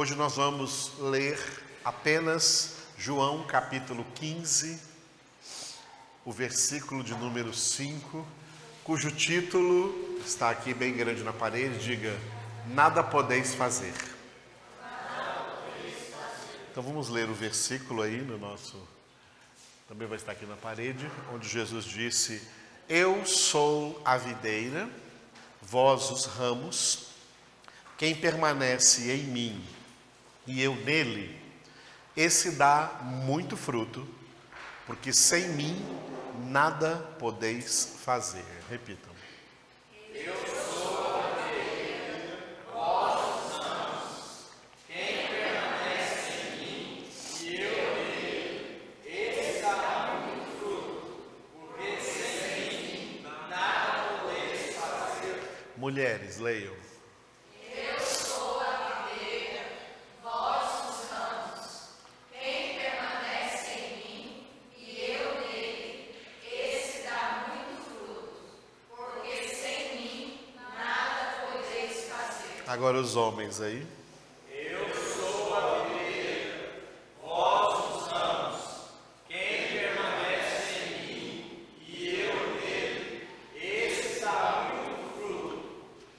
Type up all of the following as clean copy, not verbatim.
Hoje nós vamos ler apenas João capítulo 15, o versículo de número 5, cujo título está aqui bem grande na parede, diga: nada podeis fazer. Então vamos ler o versículo aí no nosso, também vai estar aqui na parede, onde Jesus disse: eu sou a videira, vós os ramos, quem permanece em mim e eu nele, esse dá muito fruto, porque sem mim nada podeis fazer. Repitam. Eu sou a videira, vós os ramos, quem permanece em mim e eu nele, esse dá muito fruto, porque sem mim nada podeis fazer. Mulheres, leiam. Agora os homens aí. Eu sou a videira, vós os ramos, quem permanece em mim e eu nele, esse dá muito fruto,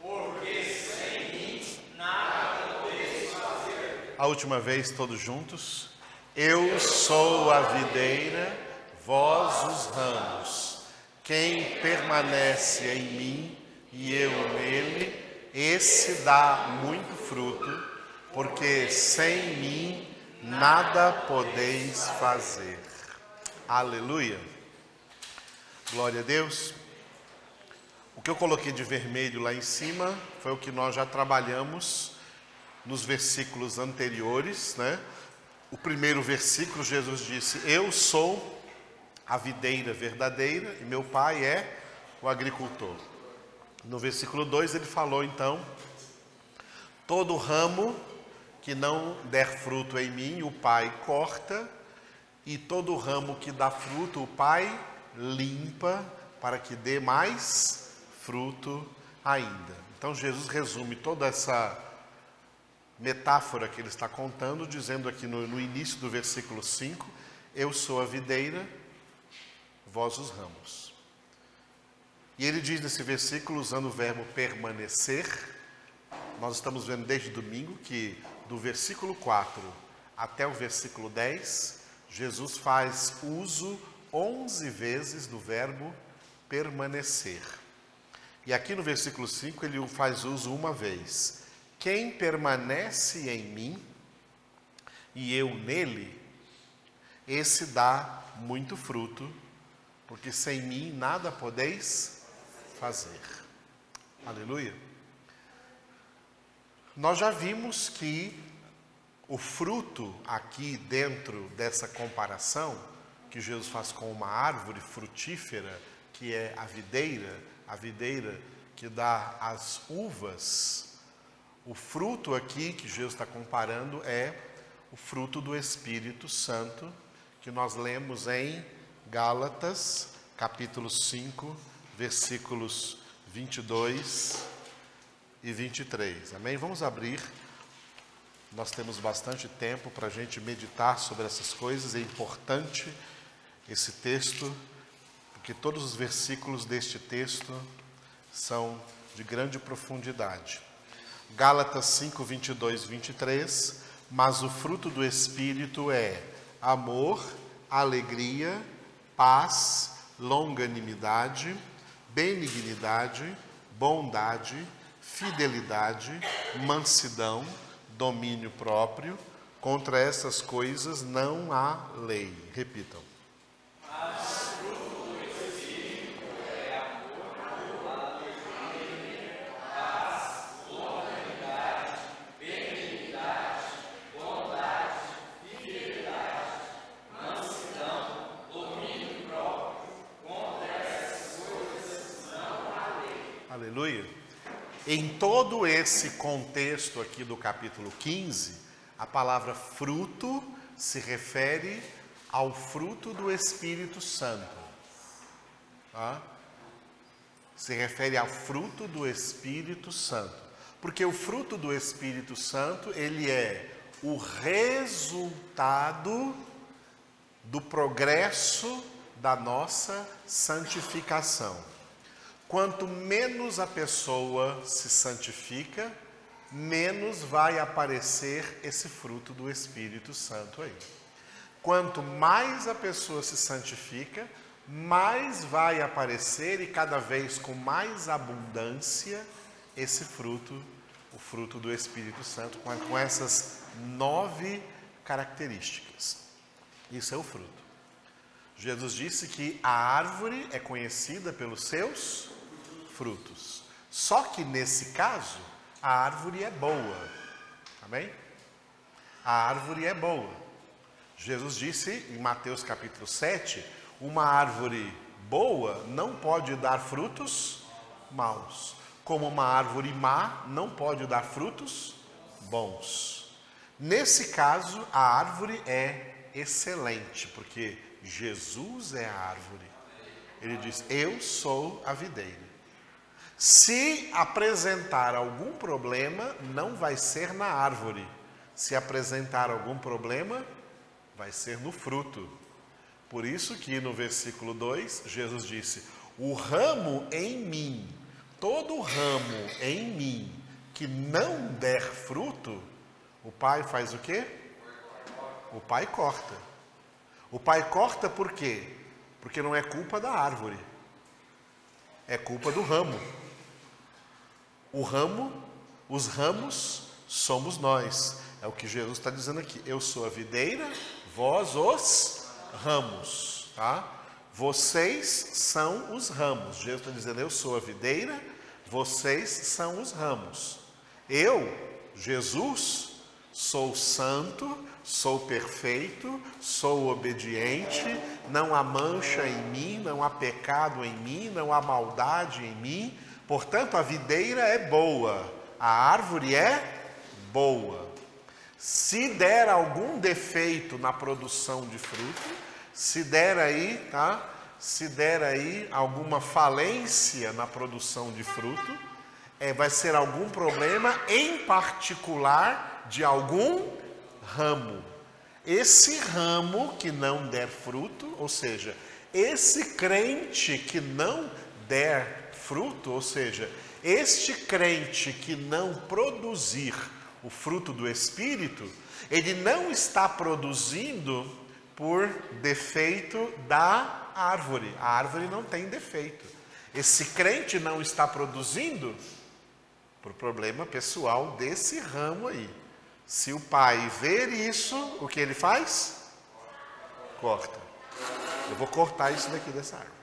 porque sem mim nada podeis fazer. A última vez, todos juntos. Eu sou a videira, vós os ramos. Quem permanece em mim e eu nele, esse dá muito fruto, porque sem mim nada podeis fazer. Aleluia. Glória a Deus. O que eu coloquei de vermelho lá em cima foi o que nós já trabalhamos nos versículos anteriores, né? O primeiro versículo, Jesus disse: eu sou a videira verdadeira e meu pai é o agricultor. No versículo 2 ele falou então: todo ramo que não der fruto em mim, o Pai corta, e todo ramo que dá fruto, o Pai limpa, para que dê mais fruto ainda. Então Jesus resume toda essa metáfora que ele está contando, dizendo aqui no início do versículo 5, eu sou a videira, vós os ramos. E ele diz nesse versículo, usando o verbo permanecer, nós estamos vendo desde domingo que do versículo 4 até o versículo 10, Jesus faz uso 11 vezes do verbo permanecer. E aqui no versículo 5 ele o faz uso uma vez. Quem permanece em mim e eu nele, esse dá muito fruto, porque sem mim nada podeis fazer. Aleluia. Nós já vimos que o fruto aqui dentro dessa comparação que Jesus faz com uma árvore frutífera, que é a videira que dá as uvas, o fruto aqui que Jesus está comparando é o fruto do Espírito Santo, que nós lemos em Gálatas, capítulo 5, versículos 22 e 23. Amém? Vamos abrir. Nós temos bastante tempo para a gente meditar sobre essas coisas. É importante esse texto, porque todos os versículos deste texto são de grande profundidade. Gálatas 5, 22 e 23. Mas o fruto do Espírito é amor, alegria, paz, longanimidade, benignidade, bondade, fidelidade, mansidão, domínio próprio. Contra essas coisas não há lei. Repitam. Mas o fruto do Espírito é amor, alegria, paz, longanimidade, benignidade, bondade, fidelidade, mansidão, domínio próprio. Contra essas coisas não há lei. Aleluia. Em todo esse contexto aqui do capítulo 15, a palavra fruto se refere ao fruto do Espírito Santo. Tá? Se refere ao fruto do Espírito Santo. Porque o fruto do Espírito Santo, ele é o resultado do progresso da nossa santificação. Quanto menos a pessoa se santifica, menos vai aparecer esse fruto do Espírito Santo aí. Quanto mais a pessoa se santifica, mais vai aparecer e cada vez com mais abundância esse fruto, o fruto do Espírito Santo, com essas 9 características. Isso é o fruto. Jesus disse que a árvore é conhecida pelos seus frutos. Só que nesse caso, a árvore é boa. Amém? A árvore é boa. Jesus disse em Mateus capítulo 7, uma árvore boa não pode dar frutos maus, como uma árvore má não pode dar frutos bons. Nesse caso, a árvore é excelente, porque Jesus é a árvore. Ele diz, eu sou a videira. Se apresentar algum problema, não vai ser na árvore. Se apresentar algum problema, vai ser no fruto. Por isso que no versículo 2, Jesus disse, o ramo em mim, todo ramo em mim que não der fruto, o Pai faz o quê? O Pai corta. O Pai corta por quê? Porque não é culpa da árvore, é culpa do ramo. O ramo, os ramos, somos nós. É o que Jesus está dizendo aqui. Eu sou a videira, vós os ramos. Tá? Vocês são os ramos. Jesus está dizendo, eu sou a videira, vocês são os ramos. Eu, Jesus, sou santo, sou perfeito, sou obediente, não há mancha em mim, não há pecado em mim, não há maldade em mim. Portanto, a videira é boa, a árvore é boa. Se der algum defeito na produção de fruto, se der aí, tá? Se der aí alguma falência na produção de fruto, vai ser algum problema em particular de algum ramo. Esse ramo que não der fruto, ou seja, esse crente que não der fruto, ou seja, este crente que não produzir o fruto do Espírito, ele não está produzindo por defeito da árvore. A árvore não tem defeito. Esse crente não está produzindo por problema pessoal desse ramo aí. Se o pai ver isso, o que ele faz? Corta. Eu vou cortar isso daqui dessa árvore.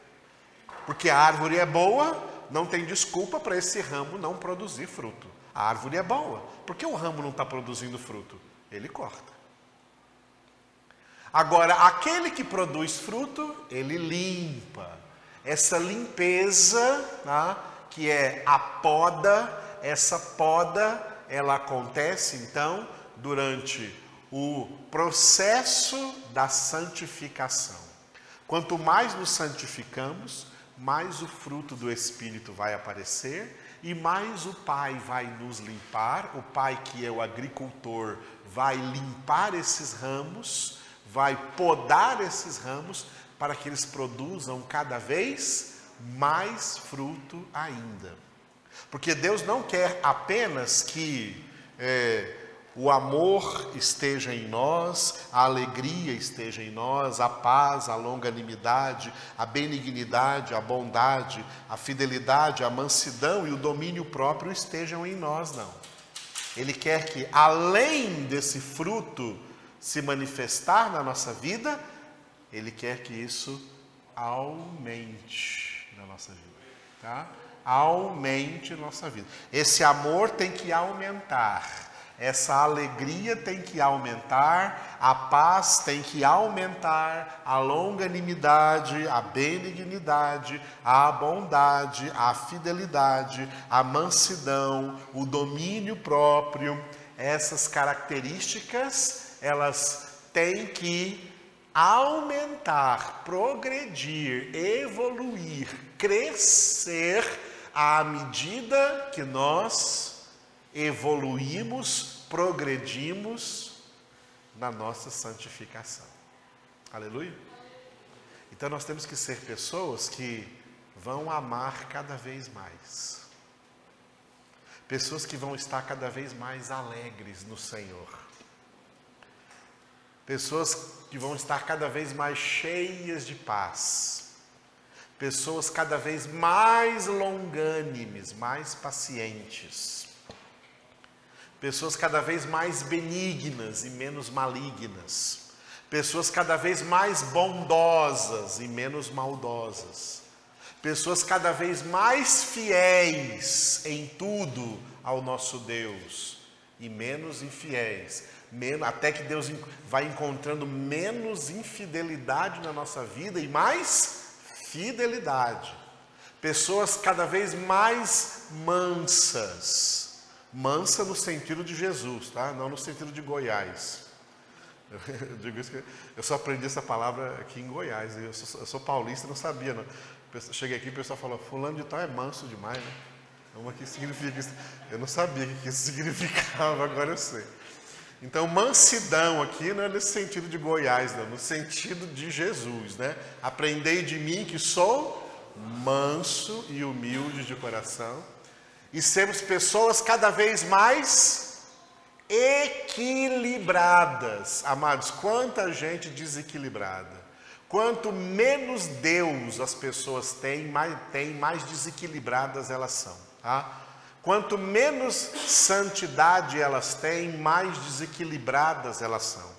Porque a árvore é boa, não tem desculpa para esse ramo não produzir fruto. A árvore é boa. Por que o ramo não está produzindo fruto? Ele corta. Agora, aquele que produz fruto, ele limpa. Essa limpeza, tá, que é a poda, essa poda, ela acontece, então, durante o processo da santificação. Quanto mais nos santificamos, mais o fruto do Espírito vai aparecer e mais o Pai vai nos limpar. O Pai, que é o agricultor, vai limpar esses ramos, vai podar esses ramos para que eles produzam cada vez mais fruto ainda. Porque Deus não quer apenas que o amor esteja em nós, a alegria esteja em nós, a paz, a longanimidade, a benignidade, a bondade, a fidelidade, a mansidão e o domínio próprio estejam em nós, não. Ele quer que, além desse fruto se manifestar na nossa vida, Ele quer que isso aumente na nossa vida, tá? Aumente na nossa vida. Esse amor tem que aumentar. Essa alegria tem que aumentar, a paz tem que aumentar, a longanimidade, a benignidade, a bondade, a fidelidade, a mansidão, o domínio próprio. Essas características, elas têm que aumentar, progredir, evoluir, crescer à medida que nós evoluímos, progredimos na nossa santificação. Aleluia? Então nós temos que ser pessoas que vão amar cada vez mais. Pessoas que vão estar cada vez mais alegres no Senhor. Pessoas que vão estar cada vez mais cheias de paz. Pessoas cada vez mais longânimes, mais pacientes. Pessoas cada vez mais benignas e menos malignas. Pessoas cada vez mais bondosas e menos maldosas. Pessoas cada vez mais fiéis em tudo ao nosso Deus e menos infiéis. Até que Deus vai encontrando menos infidelidade na nossa vida e mais fidelidade. Pessoas cada vez mais mansas. Mansa no sentido de Jesus, tá? Não no sentido de Goiás. Eu digo isso que eu só aprendi essa palavra aqui em Goiás. Eu sou paulista, não sabia, não. Cheguei aqui e o pessoal falou, fulano de tal é manso demais, né? O que significa isso? Eu não sabia o que isso significava, agora eu sei. Então, mansidão aqui não é nesse sentido de Goiás, não, no sentido de Jesus, né? Aprendei de mim que sou manso e humilde de coração, e sermos pessoas cada vez mais equilibradas. Amados, quanta gente desequilibrada. Quanto menos Deus as pessoas têm, mais desequilibradas elas são. Tá? Quanto menos santidade elas têm, mais desequilibradas elas são.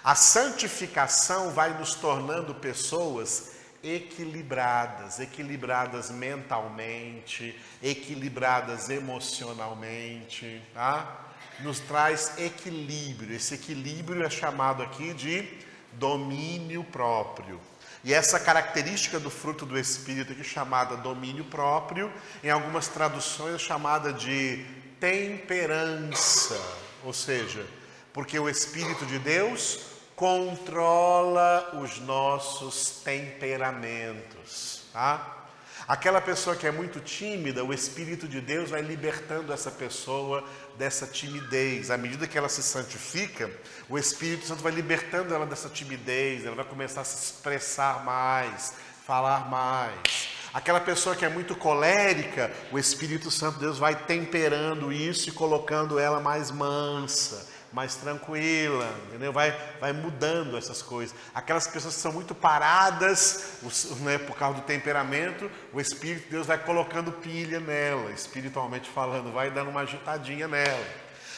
A santificação vai nos tornando pessoas equilibradas, equilibradas mentalmente, equilibradas emocionalmente, tá? Nos traz equilíbrio. Esse equilíbrio é chamado aqui de domínio próprio. E essa característica do fruto do Espírito aqui, chamada domínio próprio, em algumas traduções é chamada de temperança, ou seja, porque o Espírito de Deus controla os nossos temperamentos, tá? Aquela pessoa que é muito tímida, o Espírito de Deus vai libertando essa pessoa dessa timidez. À medida que ela se santifica, o Espírito Santo vai libertando ela dessa timidez, ela vai começar a se expressar mais, falar mais. Aquela pessoa que é muito colérica, o Espírito Santo de Deus vai temperando isso e colocando ela mais mansa, mais tranquila, entendeu? Vai mudando essas coisas. Aquelas pessoas que são muito paradas, né, por causa do temperamento, o Espírito de Deus vai colocando pilha nela, espiritualmente falando, vai dando uma agitadinha nela.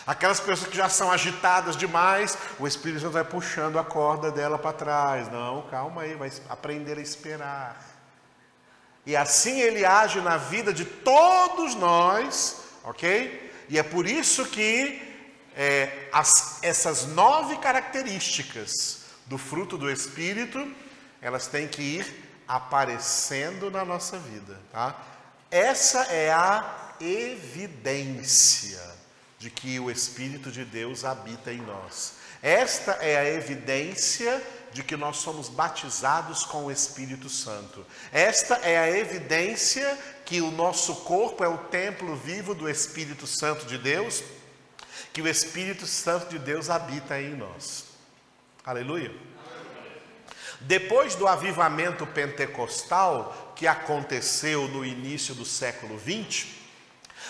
Aquelas pessoas que já são agitadas demais, o Espírito Santo vai puxando a corda dela para trás. Não, calma aí, vai aprender a esperar. E assim ele age na vida de todos nós, ok? E é por isso que essas 9 características do fruto do Espírito, elas têm que ir aparecendo na nossa vida, tá? Essa é a evidência de que o Espírito de Deus habita em nós. Esta é a evidência de que nós somos batizados com o Espírito Santo. Esta é a evidência que o nosso corpo é o templo vivo do Espírito Santo de Deus, que o Espírito Santo de Deus habita em nós. Aleluia. Depois do avivamento pentecostal que aconteceu no início do século 20,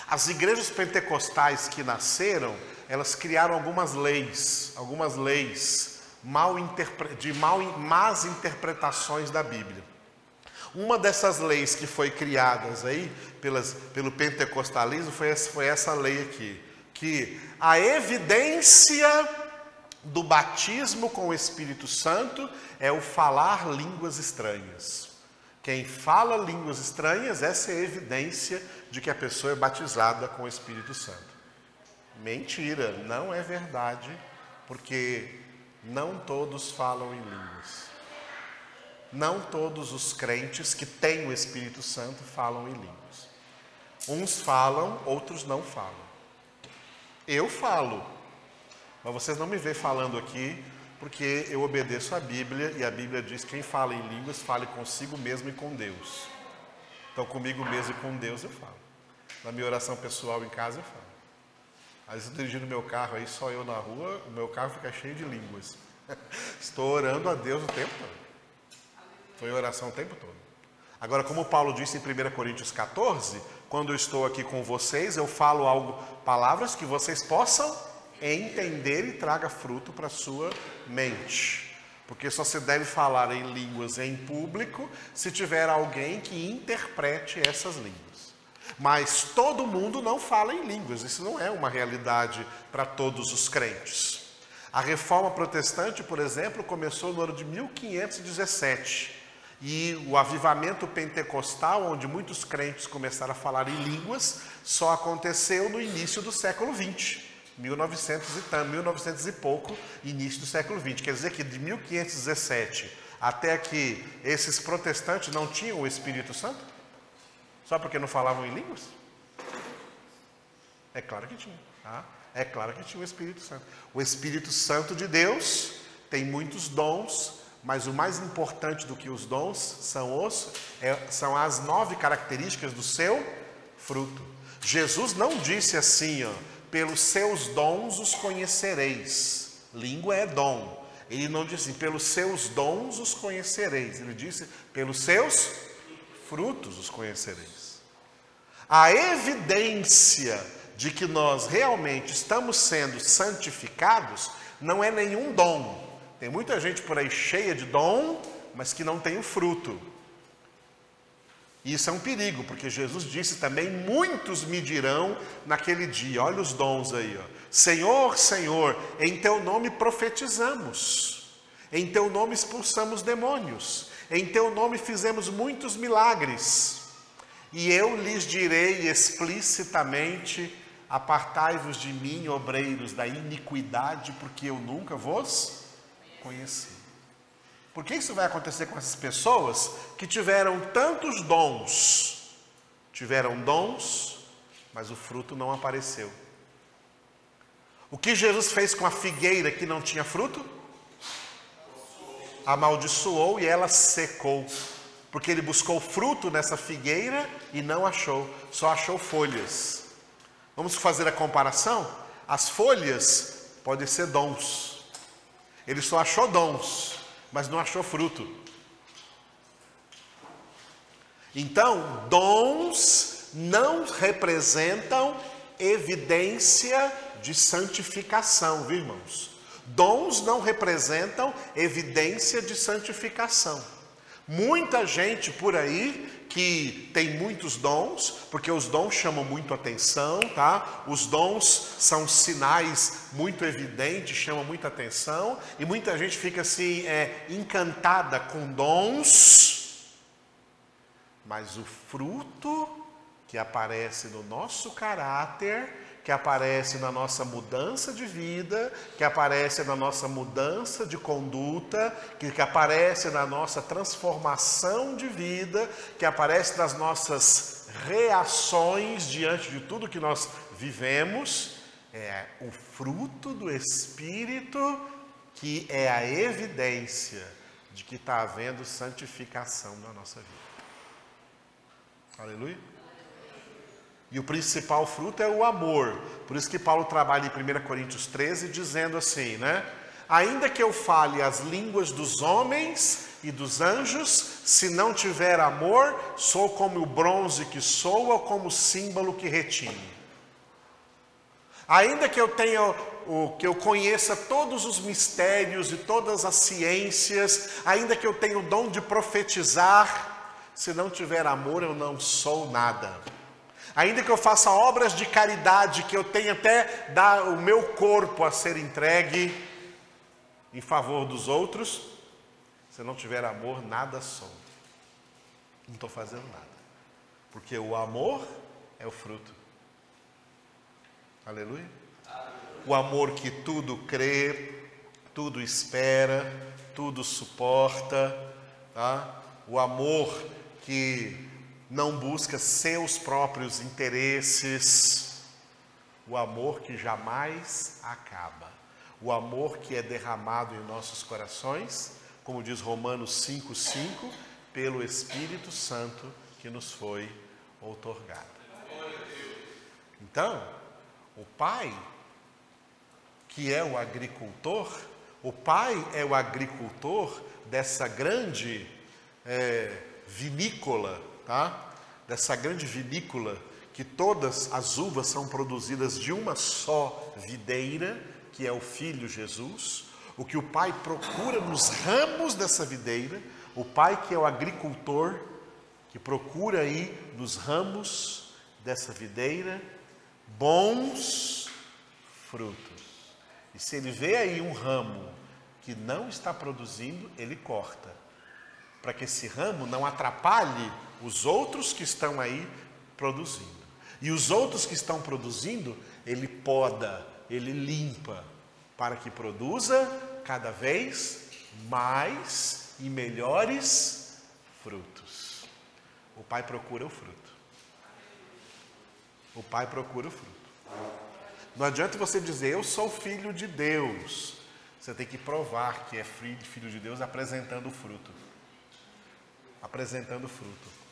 as igrejas pentecostais que nasceram, elas criaram algumas leis más interpretações da Bíblia. Uma dessas leis que foi criadas aí pelo pentecostalismo foi essa lei aqui, que a evidência do batismo com o Espírito Santo é o falar línguas estranhas. Quem fala línguas estranhas, essa é a evidência de que a pessoa é batizada com o Espírito Santo. Mentira, não é verdade, porque não todos falam em línguas. Não todos os crentes que têm o Espírito Santo falam em línguas. Uns falam, outros não falam. Eu falo, mas vocês não me veem falando aqui, porque eu obedeço a Bíblia, e a Bíblia diz que quem fala em línguas, fale consigo mesmo e com Deus. Então, comigo mesmo e com Deus eu falo. Na minha oração pessoal em casa eu falo. Às vezes eu dirigindo meu carro aí, só eu na rua, o meu carro fica cheio de línguas. Estou orando a Deus o tempo todo. Estou em oração o tempo todo. Agora, como Paulo disse em 1 Coríntios 14, quando eu estou aqui com vocês, eu falo palavras que vocês possam entender e traga fruto para a sua mente. Porque só se deve falar em línguas em público se tiver alguém que interprete essas línguas. Mas todo mundo não fala em línguas, isso não é uma realidade para todos os crentes. A Reforma Protestante, por exemplo, começou no ano de 1517. E o avivamento pentecostal, onde muitos crentes começaram a falar em línguas, só aconteceu no início do século XX. 1900 e pouco, início do século XX. Quer dizer que de 1517 até que esses protestantes não tinham o Espírito Santo? Só porque não falavam em línguas? É claro que tinha. Tá? É claro que tinha o Espírito Santo. O Espírito Santo de Deus tem muitos dons, mas o mais importante do que os dons são as 9 características do seu fruto. Jesus não disse assim, pelos seus dons os conhecereis. Língua é dom. Ele não disse assim, pelos seus dons os conhecereis. Ele disse, pelos seus frutos os conhecereis. A evidência de que nós realmente estamos sendo santificados não é nenhum dom. Tem muita gente por aí cheia de dom, mas que não tem o fruto. E isso é um perigo, porque Jesus disse também, muitos me dirão naquele dia, olha os dons aí, Senhor, Senhor, em teu nome profetizamos, em teu nome expulsamos demônios, em teu nome fizemos muitos milagres. E eu lhes direi explicitamente, apartai-vos de mim, obreiros da iniquidade, porque eu nunca vos conheci. Por que isso vai acontecer com essas pessoas que tiveram tantos dons? Tiveram dons, mas o fruto não apareceu. O que Jesus fez com a figueira que não tinha fruto? Amaldiçoou e ela secou. Porque ele buscou fruto nessa figueira e não achou, só achou folhas. Vamos fazer a comparação? As folhas podem ser dons. Ele só achou dons, mas não achou fruto. Então, dons não representam evidência de santificação, viu, irmãos? Dons não representam evidência de santificação. Muita gente por aí que tem muitos dons, porque os dons chamam muito atenção, tá? Os dons são sinais muito evidentes, chamam muita atenção, e muita gente fica assim, encantada com dons, mas o fruto que aparece no nosso caráter, que aparece na nossa mudança de vida, que aparece na nossa mudança de conduta, que aparece na nossa transformação de vida, que aparece nas nossas reações diante de tudo que nós vivemos, é o fruto do Espírito, que é a evidência de que está havendo santificação na nossa vida. Aleluia? E o principal fruto é o amor. Por isso que Paulo trabalha em 1 Coríntios 13, dizendo assim, né? Ainda que eu fale as línguas dos homens e dos anjos, se não tiver amor, sou como o bronze que soa ou como o símbolo que retine. Ainda que eu conheça todos os mistérios e todas as ciências, ainda que eu tenha o dom de profetizar, se não tiver amor, eu não sou nada. Ainda que eu faça obras de caridade, que eu tenha até dar o meu corpo a ser entregue em favor dos outros, se não tiver amor, nada sou. Não estou fazendo nada. Porque o amor é o fruto. Aleluia? O amor que tudo crê, tudo espera, tudo suporta. Tá? O amor que não busca seus próprios interesses, o amor que jamais acaba, o amor que é derramado em nossos corações, como diz Romanos 5,5, pelo Espírito Santo que nos foi outorgado. Então, o Pai que é o agricultor, o pai é o agricultor dessa grande vinícola, tá? Dessa grande vinícola que todas as uvas são produzidas de uma só videira, que é o Filho Jesus. O que o pai procura nos ramos dessa videira, o pai que é o agricultor, que procura aí nos ramos dessa videira bons frutos. E se ele vê aí um ramo que não está produzindo, ele corta, para que esse ramo não atrapalhe os outros que estão aí produzindo. E os outros que estão produzindo, ele poda, ele limpa, para que produza cada vez mais e melhores frutos. O pai procura o fruto. O pai procura o fruto. Não adianta você dizer, eu sou filho de Deus. Você tem que provar que é filho de Deus apresentando o fruto. Apresentando o fruto.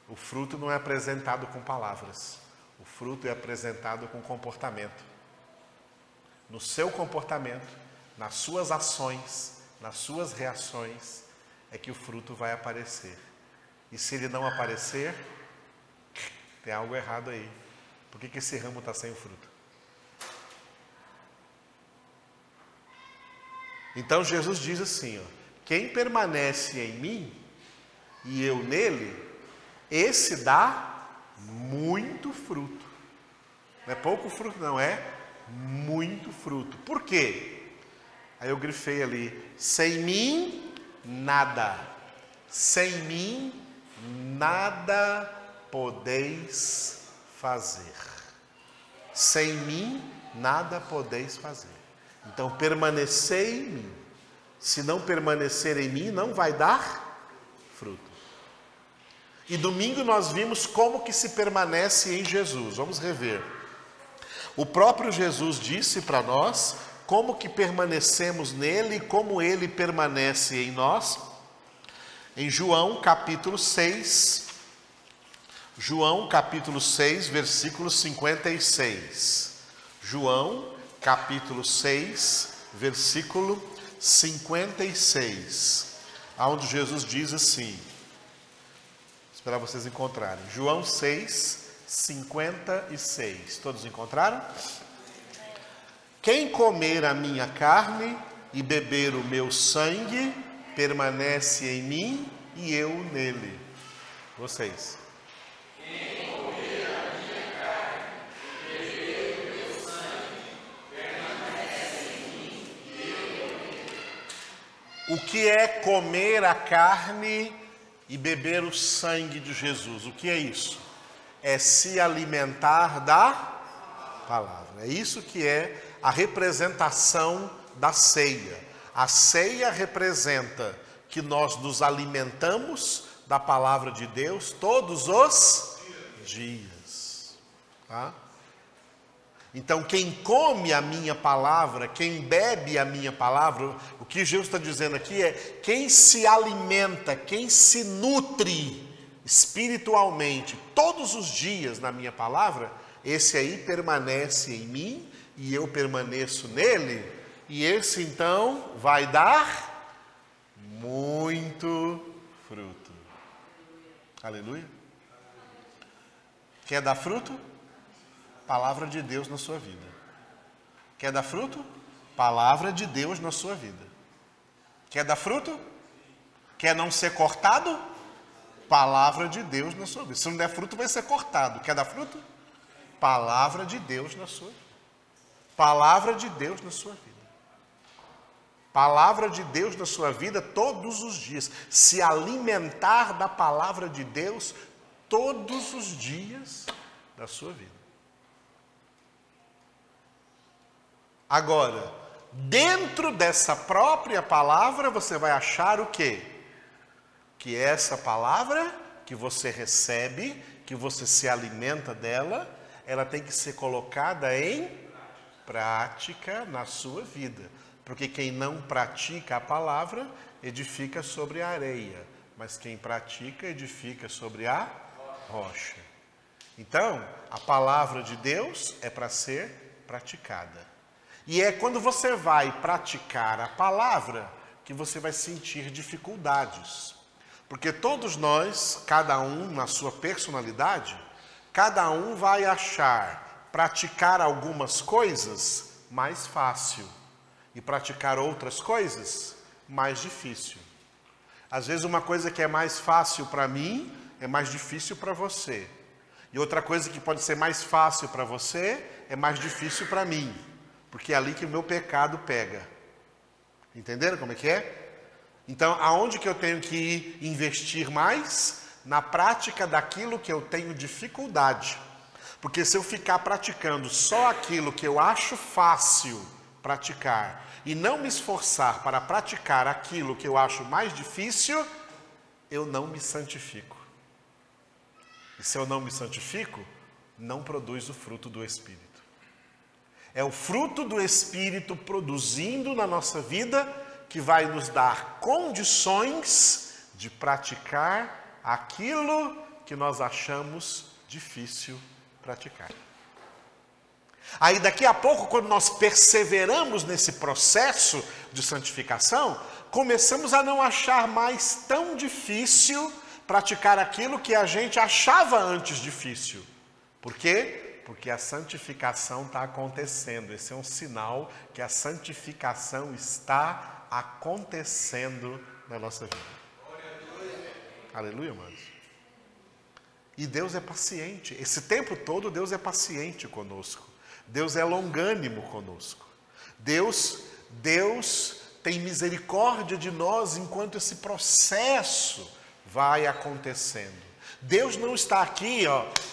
O fruto não é apresentado com palavras. O fruto é apresentado com comportamento. No seu comportamento, nas suas ações, nas suas reações, é que o fruto vai aparecer. E se ele não aparecer, tem algo errado aí. Por que esse ramo está sem o fruto? Então Jesus diz assim, ó, quem permanece em mim e eu nele, esse dá muito fruto. Não é pouco fruto, não, é muito fruto. Por quê? Aí eu grifei ali, sem mim, nada. Sem mim, nada podeis fazer. Sem mim, nada podeis fazer. Então, permanecer em mim. Se não permanecer em mim, não vai dar fruto. E domingo nós vimos como que se permanece em Jesus. Vamos rever. O próprio Jesus disse para nós como que permanecemos nele e como ele permanece em nós. Em João capítulo 6, versículo 56. João capítulo 6, versículo 56. Onde Jesus diz assim, vou esperar vocês encontrarem. João 6, 56. Todos encontraram? Quem comer a minha carne e beber o meu sangue, permanece em mim e eu nele. Vocês. Quem comer a minha carne e beber o meu sangue, permanece em mim e eu nele. O que é comer a carne e beber o sangue de Jesus? O que é isso? É se alimentar da palavra. É isso que é a representação da ceia. A ceia representa que nós nos alimentamos da palavra de Deus todos os dias. Tá? Então, quem come a minha palavra, quem bebe a minha palavra, o que Jesus está dizendo aqui é quem se alimenta, quem se nutre espiritualmente todos os dias na minha palavra, esse aí permanece em mim e eu permaneço nele, e esse então vai dar muito fruto. Aleluia. Quer dar fruto? Palavra de Deus na sua vida. Quer dar fruto? Palavra de Deus na sua vida. Quer dar fruto? Quer não ser cortado? Palavra de Deus na sua vida. Se não der fruto, vai ser cortado. Quer dar fruto? Palavra de Deus na sua vida. Palavra de Deus na sua vida. Palavra de Deus na sua vida todos os dias. Se alimentar da palavra de Deus todos os dias da sua vida. Agora, dentro dessa própria palavra, você vai achar o quê? Que essa palavra que você recebe, que você se alimenta dela, ela tem que ser colocada em prática na sua vida. Porque quem não pratica a palavra, edifica sobre a areia. Mas quem pratica, edifica sobre a rocha. Então, a palavra de Deus é para ser praticada. E é quando você vai praticar a palavra que você vai sentir dificuldades. Porque todos nós, cada um na sua personalidade, cada um vai achar praticar algumas coisas mais fácil e praticar outras coisas mais difícil. Às vezes uma coisa que é mais fácil para mim é mais difícil para você. E outra coisa que pode ser mais fácil para você é mais difícil para mim. Porque é ali que o meu pecado pega. Entenderam como é que é? Então, aonde que eu tenho que investir mais? Na prática daquilo que eu tenho dificuldade. Porque se eu ficar praticando só aquilo que eu acho fácil praticar e não me esforçar para praticar aquilo que eu acho mais difícil, eu não me santifico. E se eu não me santifico, não produz o fruto do Espírito. É o fruto do Espírito produzindo na nossa vida que vai nos dar condições de praticar aquilo que nós achamos difícil praticar. Aí daqui a pouco, quando nós perseveramos nesse processo de santificação, começamos a não achar mais tão difícil praticar aquilo que a gente achava antes difícil. Por quê? Porque a santificação está acontecendo. Esse é um sinal que a santificação está acontecendo na nossa vida. Aleluia, amados. E Deus é paciente. Esse tempo todo Deus é paciente conosco. Deus é longânimo conosco. Deus tem misericórdia de nós enquanto esse processo vai acontecendo. Deus não está aqui,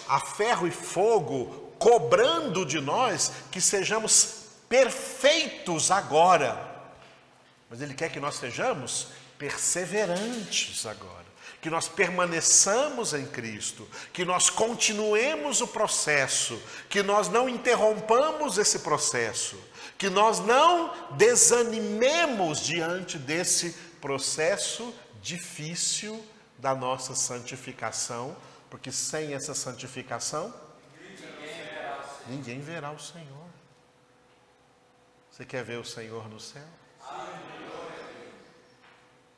a ferro e fogo, cobrando de nós que sejamos perfeitos agora. Mas Ele quer que nós sejamos perseverantes agora. Que nós permaneçamos em Cristo, que nós continuemos o processo, que nós não interrompamos esse processo, que nós não desanimemos diante desse processo difícil da nossa santificação, porque sem essa santificação, ninguém verá o Senhor. Você quer ver o Senhor no céu?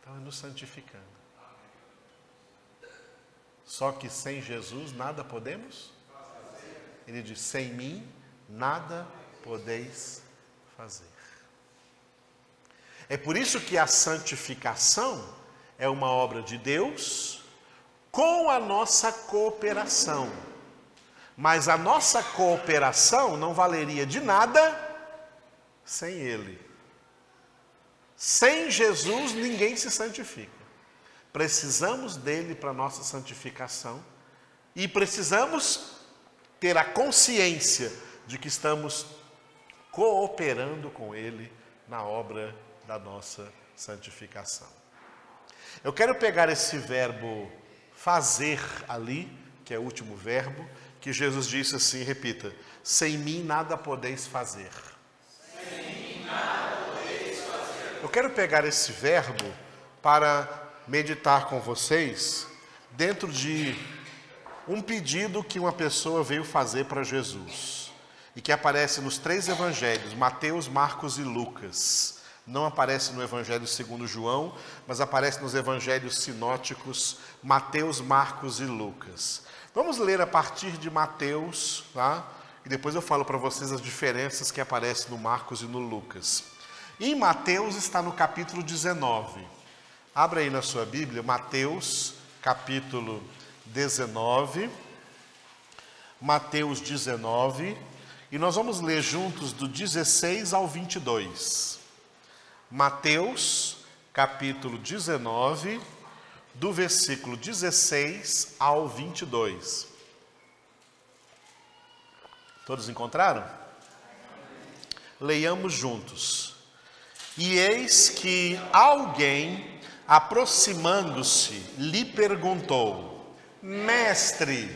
Então é nos santificando. Só que sem Jesus nada podemos? Ele diz, sem mim nada podeis fazer. É por isso que a santificação é uma obra de Deus com a nossa cooperação. Mas a nossa cooperação não valeria de nada sem Ele. Sem Jesus ninguém se santifica. Precisamos dele para a nossa santificação e precisamos ter a consciência de que estamos cooperando com ele na obra da nossa santificação. Eu quero pegar esse verbo fazer ali, que é o último verbo, que Jesus disse assim, repita, sem mim nada podeis fazer. Sem mim nada podeis fazer. Eu quero pegar esse verbo para meditar com vocês dentro de um pedido que uma pessoa veio fazer para Jesus e que aparece nos 3 evangelhos, Mateus, Marcos e Lucas. Não aparece no evangelho segundo João, mas aparece nos evangelhos sinóticos Mateus, Marcos e Lucas. Vamos ler a partir de Mateus, tá? E depois eu falo para vocês as diferenças que aparecem no Marcos e no Lucas. Em Mateus está no capítulo 19. Abra aí na sua Bíblia, Mateus, capítulo 19. Mateus 19. E nós vamos ler juntos do 16 ao 22. Mateus, capítulo 19, do versículo 16 ao 22. Todos encontraram? Leiamos juntos. E eis que alguém, aproximando-se, lhe perguntou, Mestre,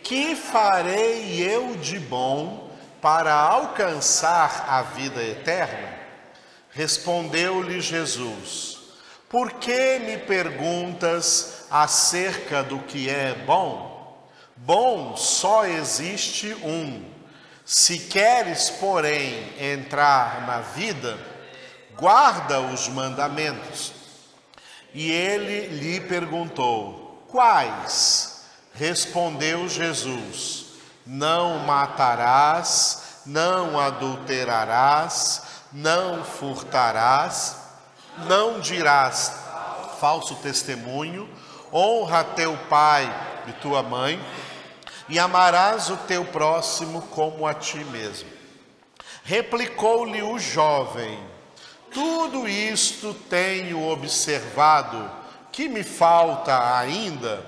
que farei eu de bom para alcançar a vida eterna? Respondeu-lhe Jesus, por que me perguntas acerca do que é bom? Bom só existe um. Se queres, porém, entrar na vida, guarda os mandamentos. E ele lhe perguntou: quais? Respondeu Jesus: não matarás, não adulterarás, não furtarás, não dirás falso testemunho, honra teu pai e tua mãe, e amarás o teu próximo como a ti mesmo. Replicou-lhe o jovem: tudo isto tenho observado, que me falta ainda?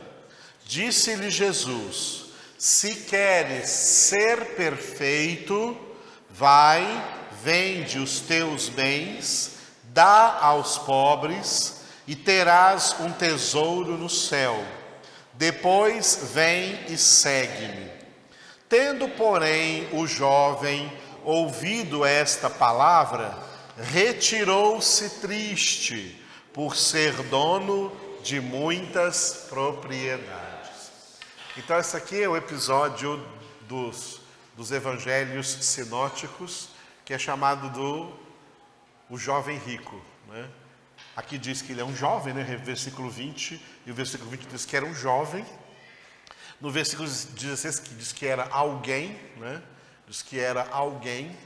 Disse-lhe Jesus: se queres ser perfeito, vai, vende os teus bens, dá aos pobres, e terás um tesouro no céu. Depois vem e segue-me. Tendo, porém, o jovem ouvido esta palavra, retirou-se triste, por ser dono de muitas propriedades. Então, esse aqui é o episódio dos evangelhos sinóticos, que é chamado o jovem rico, né? Aqui diz que ele é um jovem, né? Versículo 20, e o versículo 20 diz que era um jovem. No versículo 16 que diz que era alguém, né? Diz que era alguém.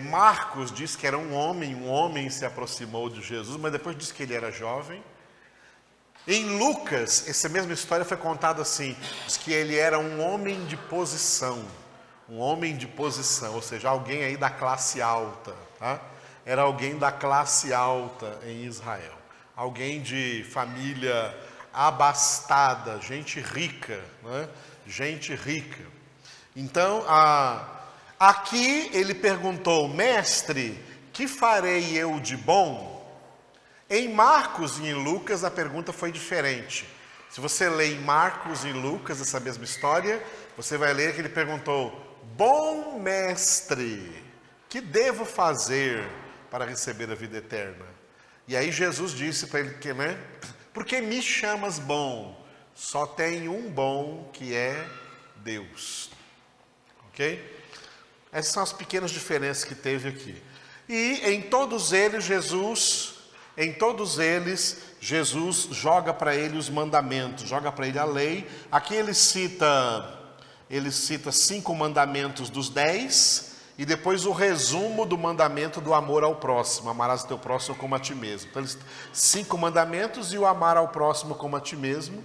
Marcos diz que era um homem se aproximou de Jesus, mas depois diz que ele era jovem. Em Lucas, essa mesma história foi contada assim, diz que ele era um homem de posição, ou seja, alguém aí da classe alta, tá? Era alguém da classe alta em Israel, alguém de família abastada, gente rica, né? Gente rica. Então, aqui ele perguntou: mestre, que farei eu de bom? Em Marcos e em Lucas a pergunta foi diferente. Se você lê em Marcos e em Lucas essa mesma história, você vai ler que ele perguntou: bom mestre, que devo fazer para receber a vida eterna? E aí Jesus disse para ele que, né? Porque me chamas bom? Só tem um bom, que é Deus. Ok? Essas são as pequenas diferenças que teve aqui. E em todos eles Jesus joga para ele os mandamentos, joga para ele a lei. Aqui ele cita 5 mandamentos dos 10, e depois o resumo do mandamento do amor ao próximo: amarás o teu próximo como a ti mesmo. Então, 5 mandamentos e o amar ao próximo como a ti mesmo.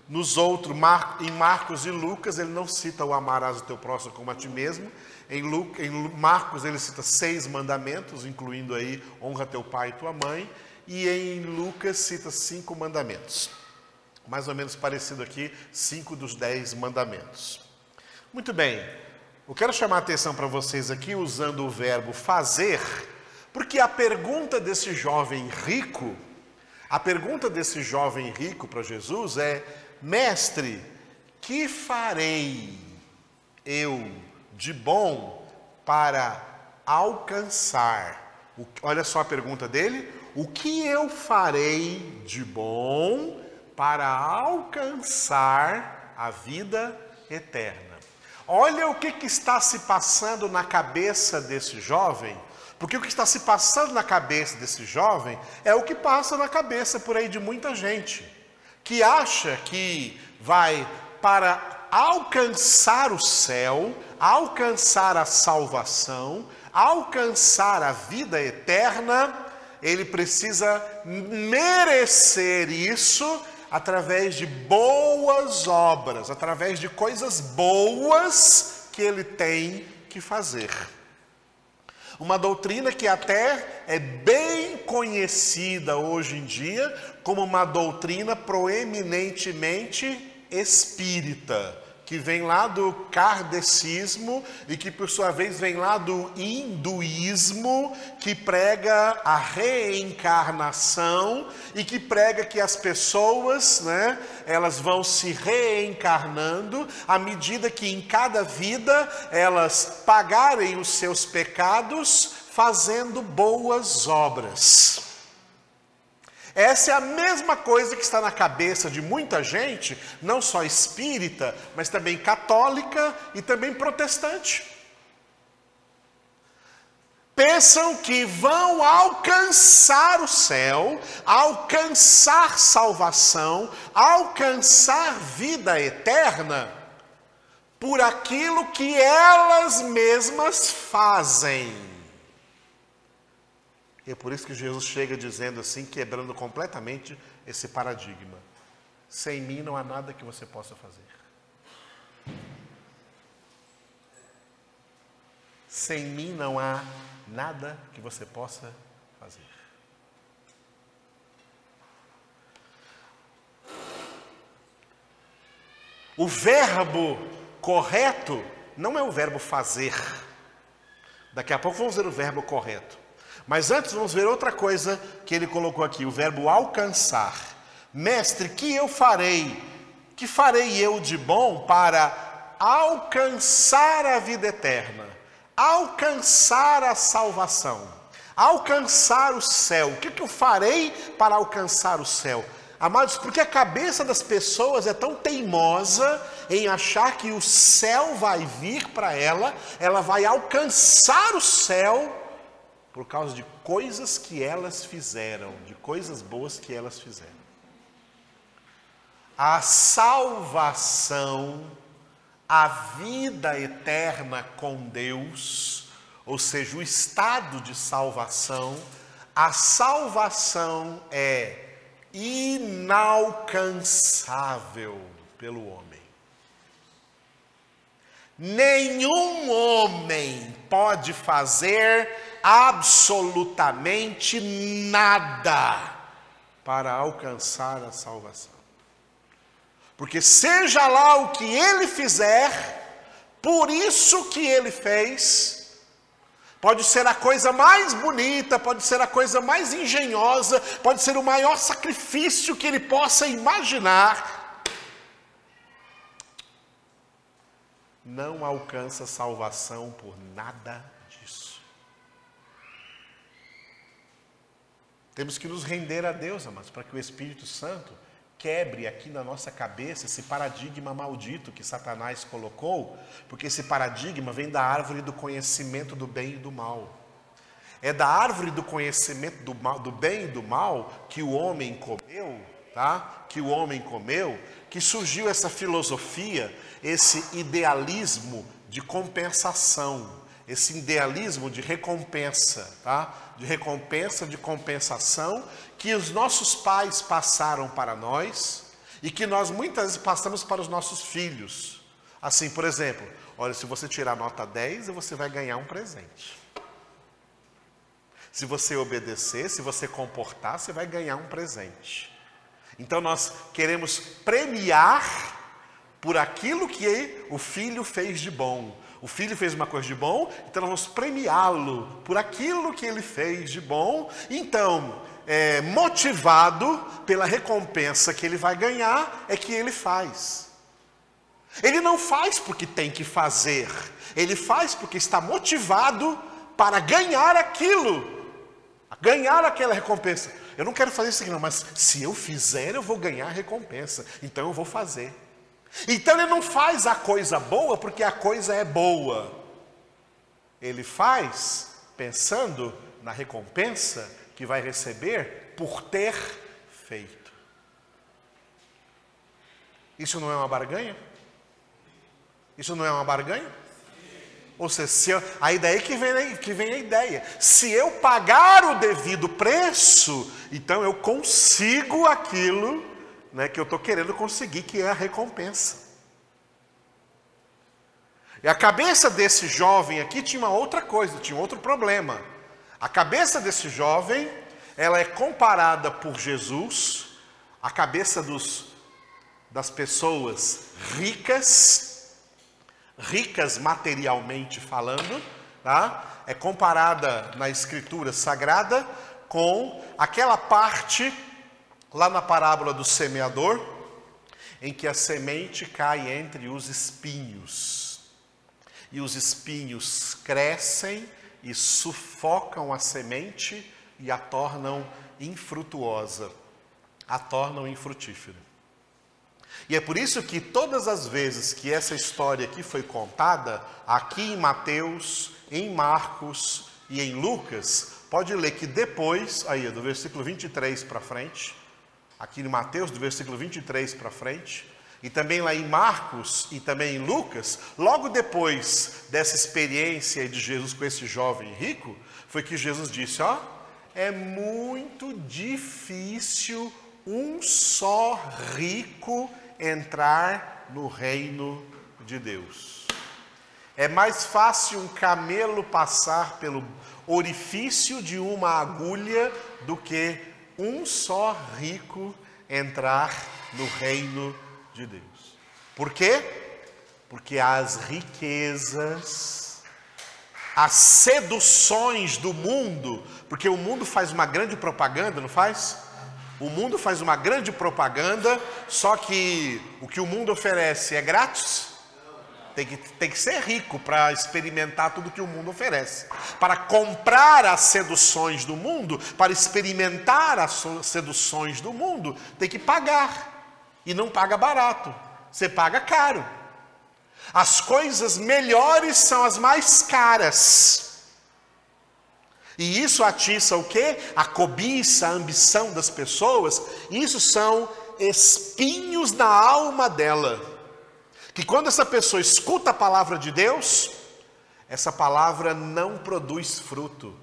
Nos outros, em Marcos e Lucas, ele não cita o amarás o teu próximo como a ti mesmo. Em Marcos ele cita 6 mandamentos, incluindo aí honra teu pai e tua mãe. E em Lucas cita 5 mandamentos. Mais ou menos parecido aqui, 5 dos 10 mandamentos. Muito bem. Eu quero chamar a atenção para vocês aqui usando o verbo fazer, porque a pergunta desse jovem rico para Jesus é: mestre, que farei eu de bom para alcançar? Olha só a pergunta dele: o que eu farei de bom para alcançar a vida eterna? Olha o que está se passando na cabeça desse jovem, porque o que está se passando na cabeça desse jovem é o que passa na cabeça por aí de muita gente, que acha que vai, para alcançar o céu, alcançar a salvação, alcançar a vida eterna, ele precisa merecer isso através de boas obras, através de coisas boas que ele tem que fazer. Uma doutrina que até é bem conhecida hoje em dia como uma doutrina proeminentemente espírita, que vem lá do kardecismo e que por sua vez vem lá do hinduísmo, que prega a reencarnação e que prega que as pessoas, né, elas vão se reencarnando à medida que em cada vida elas pagarem os seus pecados fazendo boas obras. Essa é a mesma coisa que está na cabeça de muita gente, não só espírita, mas também católica e também protestante. pensam que vão alcançar o céu, alcançar salvação, alcançar vida eterna por aquilo que elas mesmas fazem. E é por isso que Jesus chega dizendo assim, quebrando completamente esse paradigma. Sem mim não há nada que você possa fazer. Sem mim não há nada que você possa fazer. O verbo correto não é o verbo fazer. Daqui a pouco vamos ver o verbo correto. Mas antes vamos ver outra coisa que ele colocou aqui, o verbo alcançar. Mestre, que farei eu de bom para alcançar a vida eterna? Alcançar a salvação, alcançar o céu. O que eu farei para alcançar o céu? Amados, porque a cabeça das pessoas é tão teimosa em achar que o céu vai vir para ela vai alcançar o céu por causa de coisas que elas fizeram, de coisas boas que elas fizeram. A salvação, a vida eterna com Deus, ou seja, o estado de salvação, a salvação é inalcançável pelo homem. Nenhum homem pode fazer absolutamente nada para alcançar a salvação. Porque seja lá o que ele fizer, por isso que ele fez, pode ser a coisa mais bonita, pode ser a coisa mais engenhosa, pode ser o maior sacrifício que ele possa imaginar, não alcança salvação por nada disso. Temos que nos render a Deus, amados, para que o Espírito Santo quebre aqui na nossa cabeça esse paradigma maldito que Satanás colocou, porque esse paradigma vem da árvore do conhecimento do bem e do mal. É da árvore do conhecimento do bem e do mal que o homem comeu, tá? Que surgiu essa filosofia, esse idealismo de compensação, esse idealismo de recompensa, tá? De compensação, que os nossos pais passaram para nós e que nós muitas vezes passamos para os nossos filhos. Assim, por exemplo, olha, se você tirar nota 10, você vai ganhar um presente. Se você obedecer, se você comportar, você vai ganhar um presente. Então nós queremos premiar por aquilo que o filho fez de bom. O filho fez uma coisa de bom, então nós vamos premiá-lo por aquilo que ele fez de bom. Então, motivado pela recompensa que ele vai ganhar, é que ele faz. Ele não faz porque tem que fazer, ele faz porque está motivado para ganhar aquilo, ganhar aquela recompensa. Eu não quero fazer isso aqui não, mas se eu fizer eu vou ganhar a recompensa, então eu vou fazer. Então ele não faz a coisa boa porque a coisa é boa. Ele faz pensando na recompensa que vai receber por ter feito. Isso não é uma barganha? Isso não é uma barganha? Ou seja, aí daí que vem a ideia. Se eu pagar o devido preço, então eu consigo aquilo, né, que eu estou querendo conseguir, que é a recompensa. E a cabeça desse jovem aqui tinha uma outra coisa, tinha outro problema. A cabeça desse jovem, ela é comparada por Jesus, a cabeça das pessoas ricas materialmente falando, tá? É comparada na Escritura Sagrada com aquela parte lá na parábola do semeador, em que a semente cai entre os espinhos. E os espinhos crescem e sufocam a semente e a tornam infrutuosa, a tornam infrutífera. E é por isso que todas as vezes que essa história aqui foi contada, aqui em Mateus, em Marcos, e em Lucas, pode ler que depois, aí do versículo 23 para frente, aqui em Mateus, do versículo 23 para frente, e também lá em Marcos e também em Lucas, logo depois dessa experiência de Jesus com esse jovem rico, foi que Jesus disse, ó, é muito difícil um só rico entrar no reino de Deus. É mais fácil um camelo passar pelo orifício de uma agulha do que um só rico entrar no reino de Deus. Por quê? Porque as riquezas, as seduções do mundo, porque o mundo faz uma grande propaganda, não faz? O mundo faz uma grande propaganda, só que o que o mundo oferece é grátis. Tem que ser rico para experimentar tudo que o mundo oferece. Para comprar as seduções do mundo, para experimentar as seduções do mundo, tem que pagar. E não paga barato, você paga caro. As coisas melhores são as mais caras. E isso atiça o quê? A cobiça, a ambição das pessoas. Isso são espinhos na alma dela. Que quando essa pessoa escuta a palavra de Deus, essa palavra não produz fruto.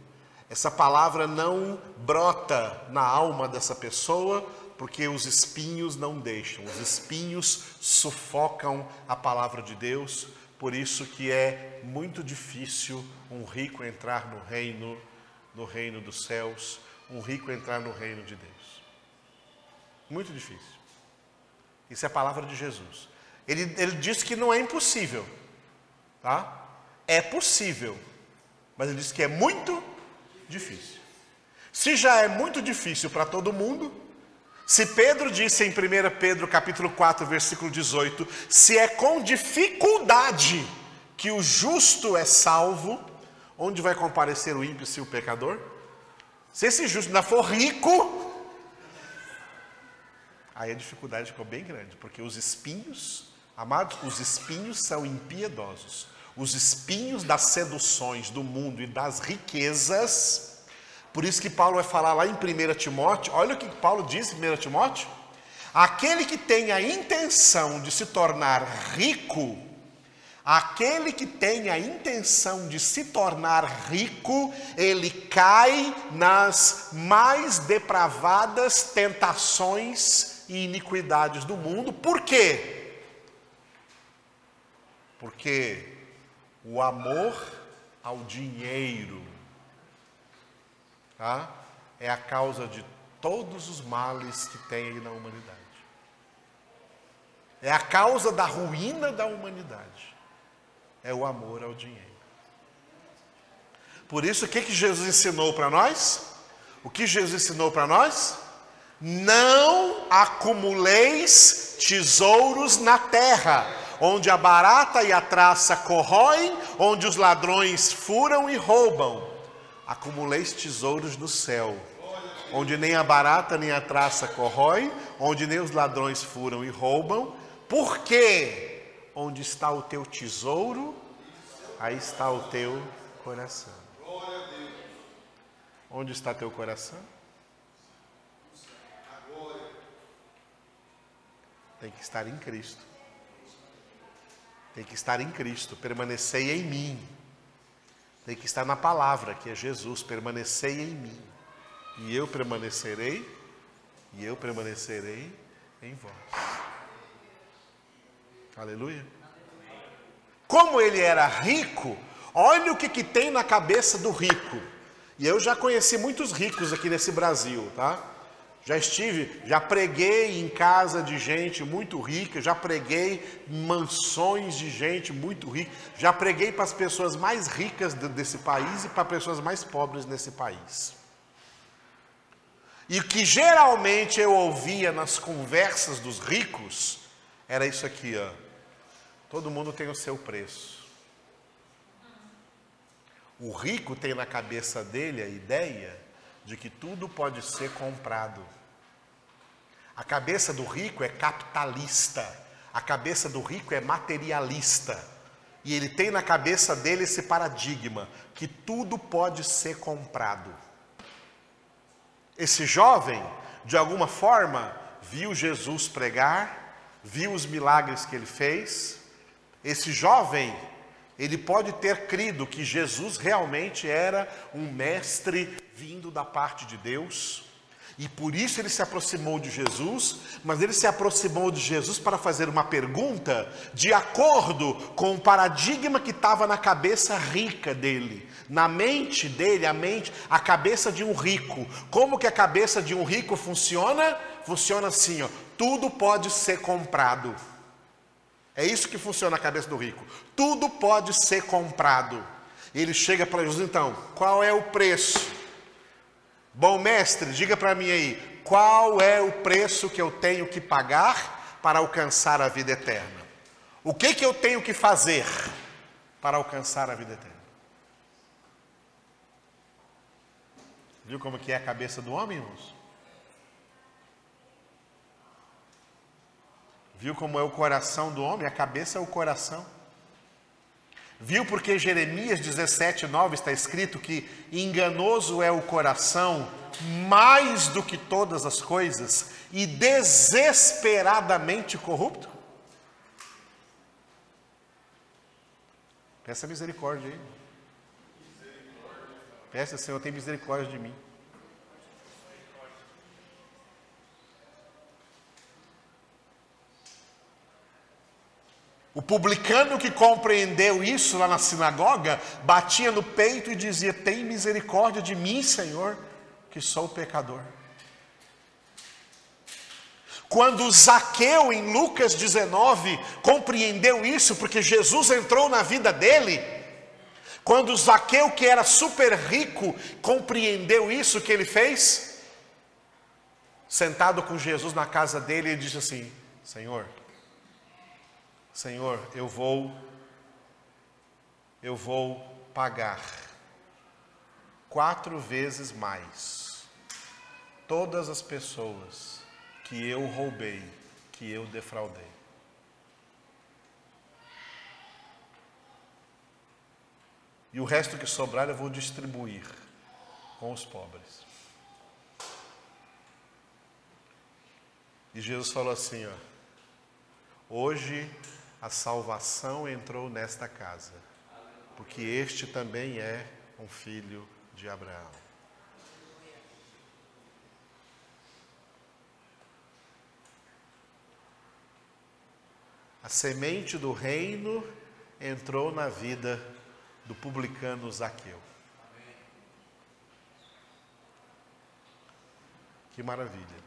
Essa palavra não brota na alma dessa pessoa, porque os espinhos não deixam. Os espinhos sufocam a palavra de Deus. Por isso que é muito difícil um rico entrar no reino dos céus, um rico entrar no reino de Deus. Muito difícil. Isso é a palavra de Jesus. Ele disse que não é impossível, tá? É possível, mas ele disse que é muito difícil. Se já é muito difícil para todo mundo, se Pedro disse em 1 Pedro capítulo 4, versículo 18, se é com dificuldade que o justo é salvo, onde vai comparecer o ímpio e o pecador? Se esse justo ainda for rico, aí a dificuldade ficou bem grande, porque os espinhos, amados, os espinhos são impiedosos. Os espinhos das seduções do mundo e das riquezas. Por isso que Paulo vai falar lá em 1 Timóteo, olha o que Paulo diz em 1 Timóteo. Aquele que tem a intenção de se tornar rico, aquele que tem a intenção de se tornar rico, ele cai nas mais depravadas tentações e iniquidades do mundo. Por quê? Porque o amor ao dinheiro, tá? É a causa de todos os males que tem aí na humanidade. É a causa da ruína da humanidade. É o amor ao dinheiro. Por isso, o que Jesus ensinou para nós? O que Jesus ensinou para nós? Não acumuleis tesouros na terra, onde a barata e a traça corroem, onde os ladrões furam e roubam. Acumuleis tesouros no céu, onde nem a barata nem a traça corroem, onde nem os ladrões furam e roubam. Por quê? Onde está o teu tesouro, aí está o teu coração. Onde está teu coração? Tem que estar em Cristo. Tem que estar em Cristo. Permanecei em mim. Tem que estar na palavra, que é Jesus. Permanecei em mim. E eu permanecerei em vós. Aleluia. Como ele era rico, olha o que tem na cabeça do rico. E eu já conheci muitos ricos aqui nesse Brasil, tá? Já preguei em casa de gente muito rica, já preguei em mansões de gente muito rica, já preguei para as pessoas mais ricas desse país e para pessoas mais pobres nesse país. E o que geralmente eu ouvia nas conversas dos ricos era isso aqui, ó. Todo mundo tem o seu preço. O rico tem na cabeça dele a ideia de que tudo pode ser comprado. A cabeça do rico é capitalista. A cabeça do rico é materialista. E ele tem na cabeça dele esse paradigma, que tudo pode ser comprado. Esse jovem, de alguma forma, viu Jesus pregar, viu os milagres que ele fez. Esse jovem, ele pode ter crido que Jesus realmente era um mestre vindo da parte de Deus. E por isso ele se aproximou de Jesus, mas ele se aproximou de Jesus para fazer uma pergunta de acordo com o paradigma que estava na cabeça rica dele. Na mente dele, a cabeça de um rico. Como que a cabeça de um rico funciona? Funciona assim, ó, tudo pode ser comprado. É isso que funciona na cabeça do rico. Tudo pode ser comprado. Ele chega para Jesus, então, qual é o preço? Bom mestre, diga para mim aí, qual é o preço que eu tenho que pagar para alcançar a vida eterna? O que eu tenho que fazer para alcançar a vida eterna? Viu como que é a cabeça do homem, irmãos? Viu como é o coração do homem? A cabeça é o coração. Viu porque Jeremias 17:9 está escrito que enganoso é o coração mais do que todas as coisas e desesperadamente corrupto? Peça misericórdia aí. Peça, Senhor, tem misericórdia de mim. O publicano que compreendeu isso lá na sinagoga, batia no peito e dizia, tem misericórdia de mim, Senhor, que sou pecador. Quando Zaqueu, em Lucas 19, compreendeu isso, porque Jesus entrou na vida dele, quando Zaqueu, que era super rico, compreendeu isso, o que ele fez? Sentado com Jesus na casa dele, ele disse assim, Senhor, eu vou pagar 4 vezes mais todas as pessoas que eu roubei, que eu defraudei. E o resto que sobrar eu vou distribuir com os pobres. E Jesus falou assim, ó, hoje a salvação entrou nesta casa, porque este também é um filho de Abraão. A semente do reino entrou na vida do publicano Zaqueu. Que maravilha.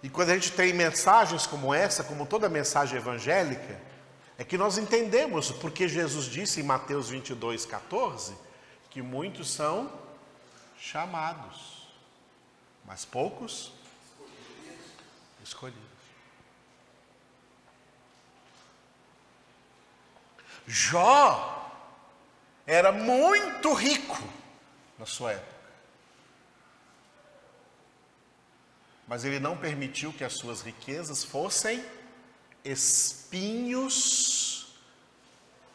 E quando a gente tem mensagens como essa, como toda mensagem evangélica, é que nós entendemos porque Jesus disse em Mateus 22:14, que muitos são chamados, mas poucos escolhidos. Jó era muito rico na sua época. Mas ele não permitiu que as suas riquezas fossem espinhos,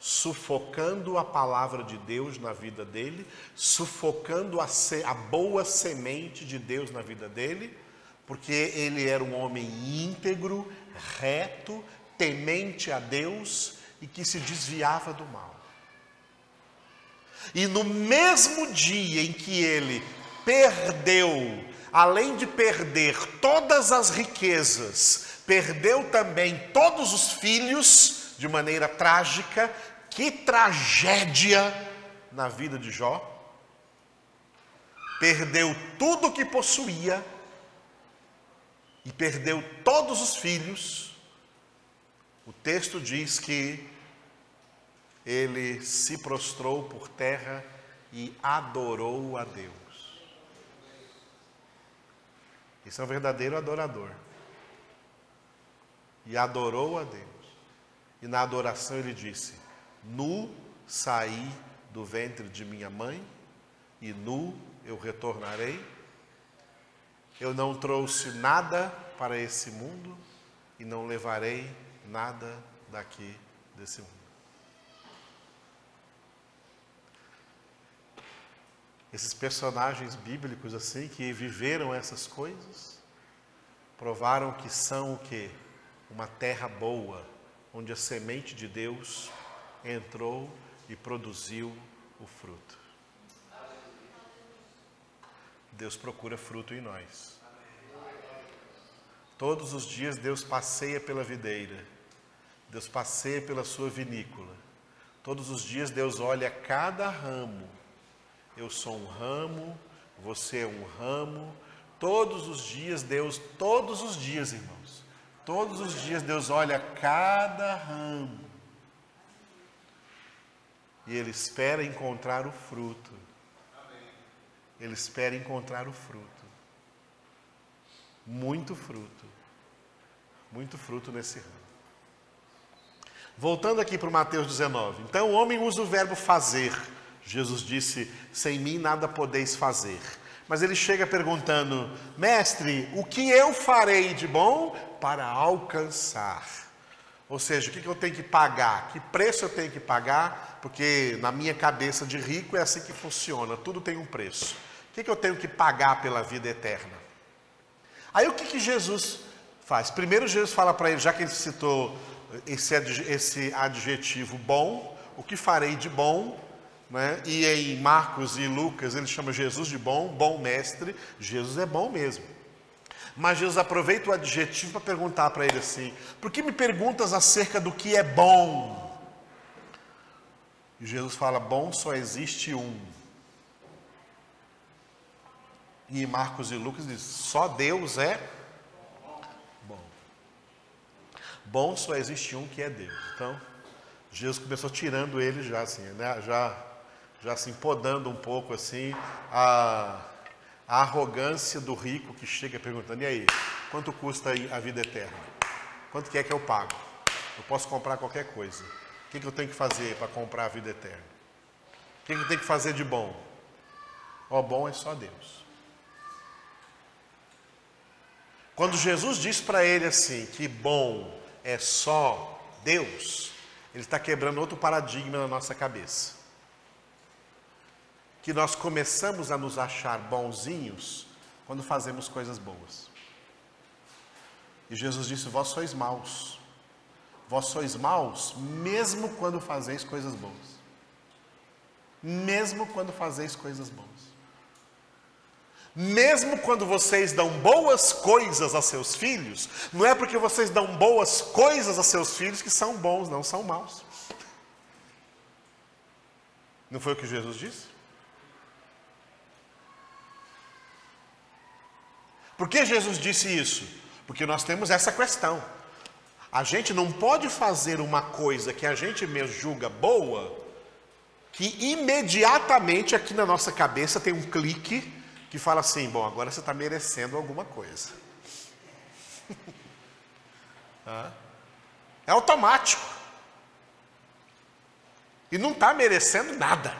sufocando a palavra de Deus na vida dele, sufocando a boa semente de Deus na vida dele, porque ele era um homem íntegro, reto, temente a Deus e que se desviava do mal. E no mesmo dia em que ele perdeu, além de perder todas as riquezas, perdeu também todos os filhos de maneira trágica. Que tragédia na vida de Jó. Perdeu tudo o que possuía e perdeu todos os filhos. O texto diz que ele se prostrou por terra e adorou a Deus. Esse é um verdadeiro adorador. E adorou a Deus. E na adoração ele disse, nu saí do ventre de minha mãe, e nu eu retornarei. Eu não trouxe nada para esse mundo, e não levarei nada daqui desse mundo. Esses personagens bíblicos assim, que viveram essas coisas, provaram que são o quê? Uma terra boa, onde a semente de Deus entrou e produziu o fruto. Deus procura fruto em nós. Todos os dias Deus passeia pela videira. Deus passeia pela sua vinícola. Todos os dias Deus olha cada ramo. Eu sou um ramo, você é um ramo. Todos os dias Deus, todos os dias, irmãos, todos os dias Deus olha cada ramo. E Ele espera encontrar o fruto. Ele espera encontrar o fruto. Muito fruto. Muito fruto nesse ramo. Voltando aqui para o Mateus 19. Então o homem usa o verbo fazer. Jesus disse, sem mim nada podeis fazer. Mas ele chega perguntando, mestre, o que eu farei de bom para alcançar? Ou seja, o que eu tenho que pagar? Que preço eu tenho que pagar? Porque na minha cabeça de rico é assim que funciona, tudo tem um preço. O que eu tenho que pagar pela vida eterna? Aí o que Jesus faz? Primeiro Jesus fala para ele, já que ele citou esse adjetivo bom, o que farei de bom? Né? E em Marcos e Lucas ele chama Jesus de bom, bom mestre. Jesus é bom mesmo. Mas Jesus aproveita o adjetivo para perguntar para ele assim, por que me perguntas acerca do que é bom? E Jesus fala, bom só existe um. E em Marcos e Lucas diz, só Deus é bom. Bom só existe um que é Deus. Então, Jesus começou tirando ele já assim, né? Já assim, podando um pouco assim, a arrogância do rico que chega perguntando, e aí, quanto custa a vida eterna? Quanto que eu pago? Eu posso comprar qualquer coisa. O que eu tenho que fazer para comprar a vida eterna? O que eu tenho que fazer de bom? Ó, bom é só Deus. Quando Jesus diz para ele assim, que bom é só Deus, ele está quebrando outro paradigma na nossa cabeça. Que nós começamos a nos achar bonzinhos quando fazemos coisas boas. E Jesus disse, vós sois maus. Vós sois maus mesmo quando fazeis coisas boas. Mesmo quando fazeis coisas boas. Mesmo quando vocês dão boas coisas a seus filhos, não é porque vocês dão boas coisas a seus filhos que são bons, não são maus. Não foi o que Jesus disse? Por que Jesus disse isso? Porque nós temos essa questão. A gente não pode fazer uma coisa que a gente mesmo julga boa, que imediatamente aqui na nossa cabeça tem um clique que fala assim, bom, agora você está merecendo alguma coisa. É automático. E não está merecendo nada.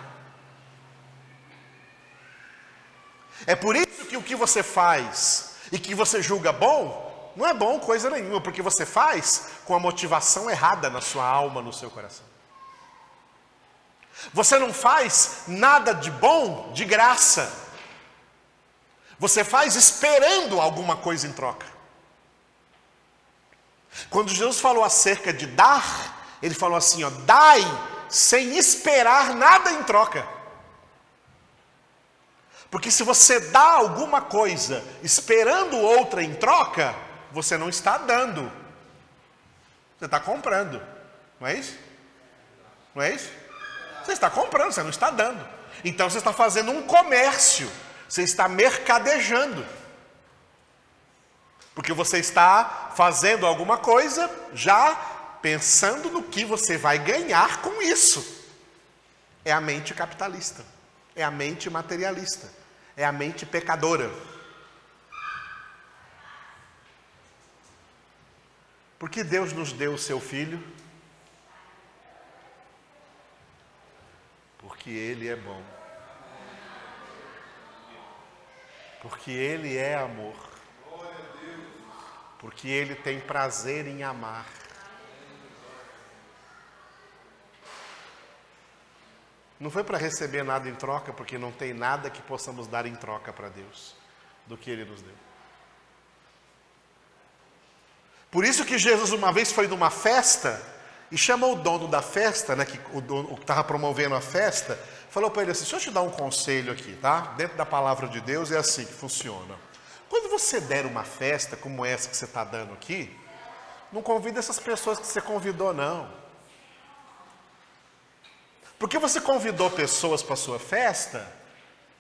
É por isso que o que você faz e que você julga bom, não é bom coisa nenhuma, porque você faz com a motivação errada na sua alma, no seu coração. Você não faz nada de bom de graça. Você faz esperando alguma coisa em troca. Quando Jesus falou acerca de dar, ele falou assim, ó, dai sem esperar nada em troca. Porque se você dá alguma coisa esperando outra em troca, você não está dando. Você está comprando. Não é isso? Não é isso? Você está comprando, você não está dando. Então você está fazendo um comércio. Você está mercadejando. Porque você está fazendo alguma coisa já pensando no que você vai ganhar com isso. É a mente capitalista. É a mente materialista. É a mente pecadora. Por que Deus nos deu o seu Filho? Porque Ele é bom. Porque Ele é amor. Porque Ele tem prazer em amar. Não foi para receber nada em troca, porque não tem nada que possamos dar em troca para Deus do que Ele nos deu. Por isso que Jesus uma vez foi numa festa e chamou o dono da festa, né, o que estava promovendo a festa, falou para ele assim: deixa eu te dar um conselho aqui, tá? Dentro da palavra de Deus é assim que funciona. Quando você der uma festa como essa que você está dando aqui, não convida essas pessoas que você convidou, não. Porque você convidou pessoas para a sua festa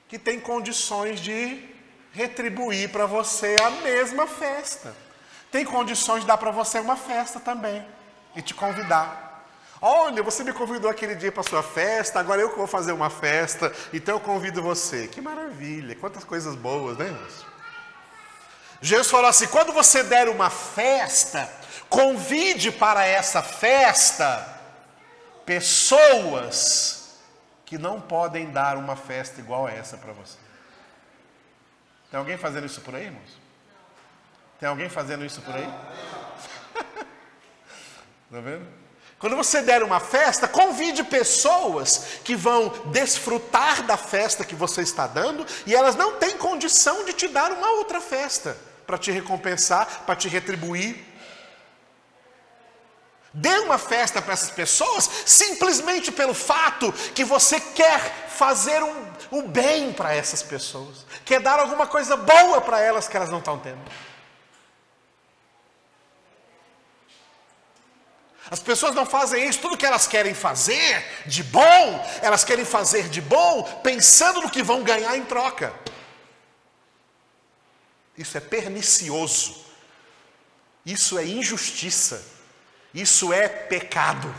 que têm condições de retribuir para você a mesma festa. Tem condições de dar para você uma festa também e te convidar. Olha, você me convidou aquele dia para a sua festa, agora eu que vou fazer uma festa, então eu convido você. Que maravilha, quantas coisas boas, né, irmãos? Jesus falou assim: quando você der uma festa, convide para essa festa pessoas que não podem dar uma festa igual a essa para você. Tem alguém fazendo isso por aí, irmãos? Tem alguém fazendo isso por aí? Tá vendo? Quando você der uma festa, convide pessoas que vão desfrutar da festa que você está dando, e elas não têm condição de te dar uma outra festa para te recompensar, para te retribuir. Dê uma festa para essas pessoas simplesmente pelo fato que você quer fazer um bem para essas pessoas, quer dar alguma coisa boa para elas que elas não estão tendo. As pessoas não fazem isso, tudo que elas querem fazer de bom, elas querem fazer de bom pensando no que vão ganhar em troca. Isso é pernicioso, isso é injustiça, isso é pecado.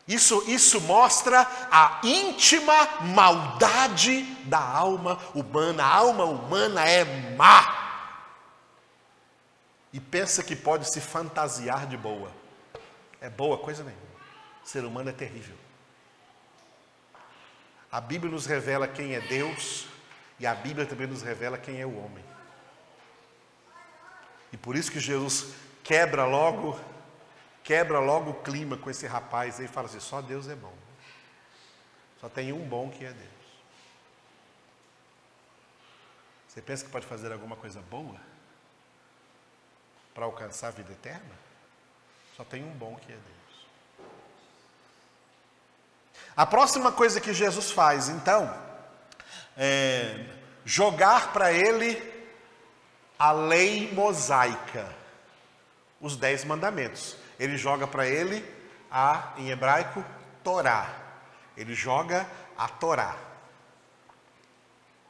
Isso mostra a íntima maldade da alma humana. A alma humana é má e pensa que pode se fantasiar de boa. É boa coisa nenhuma. O ser humano é terrível. A Bíblia nos revela quem é Deus e a Bíblia também nos revela quem é o homem. E por isso que Jesus quebra logo o clima com esse rapaz aí e fala assim: só Deus é bom. Só tem um bom que é Deus. Você pensa que pode fazer alguma coisa boa para alcançar a vida eterna? Só tem um bom que é Deus. A próxima coisa que Jesus faz, então, é jogar para ele a lei mosaica, os 10 mandamentos. Ele joga para ele em hebraico, Torá. Ele joga a Torá.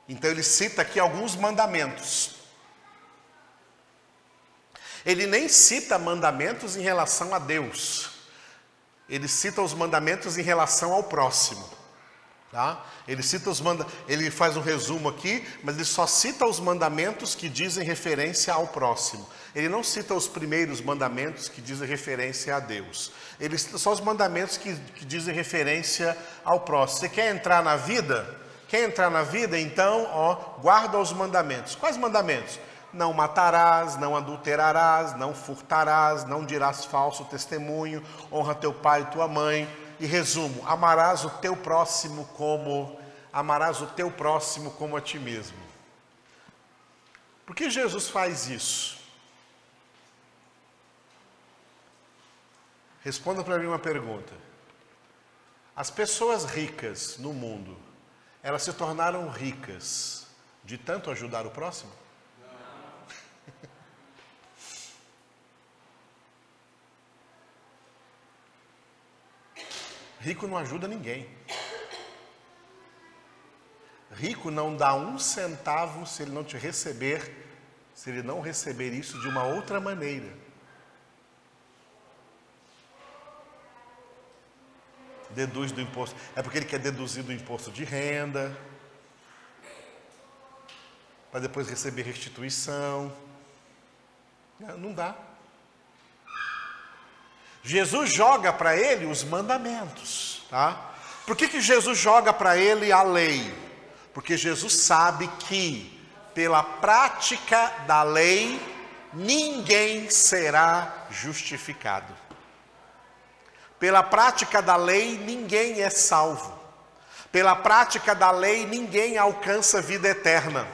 Então ele cita aqui alguns mandamentos. Ele nem cita mandamentos em relação a Deus. Ele cita os mandamentos em relação ao próximo. Tá? Ele faz um resumo aqui, mas ele só cita os mandamentos que dizem referência ao próximo. Ele não cita os primeiros mandamentos que dizem referência a Deus. Ele cita só os mandamentos que dizem referência ao próximo. Você quer entrar na vida? Quer entrar na vida? Então, guarda os mandamentos. Quais mandamentos? Não matarás, não adulterarás, não furtarás, não dirás falso testemunho, honra teu pai e tua mãe. E resumo: amarás o teu próximo como a ti mesmo. Por que Jesus faz isso? Responda para mim uma pergunta. As pessoas ricas no mundo, elas se tornaram ricas de tanto ajudar o próximo? Rico não ajuda ninguém. Rico não dá um centavo se ele não receber isso de uma outra maneira. Deduz do imposto. É porque ele quer deduzir do imposto de renda, para depois receber restituição. Não dá. Jesus joga para ele os mandamentos, tá? Por que Jesus joga para ele a lei? Porque Jesus sabe que pela prática da lei ninguém será justificado. Pela prática da lei ninguém é salvo. Pela prática da lei, ninguém alcança vida eterna.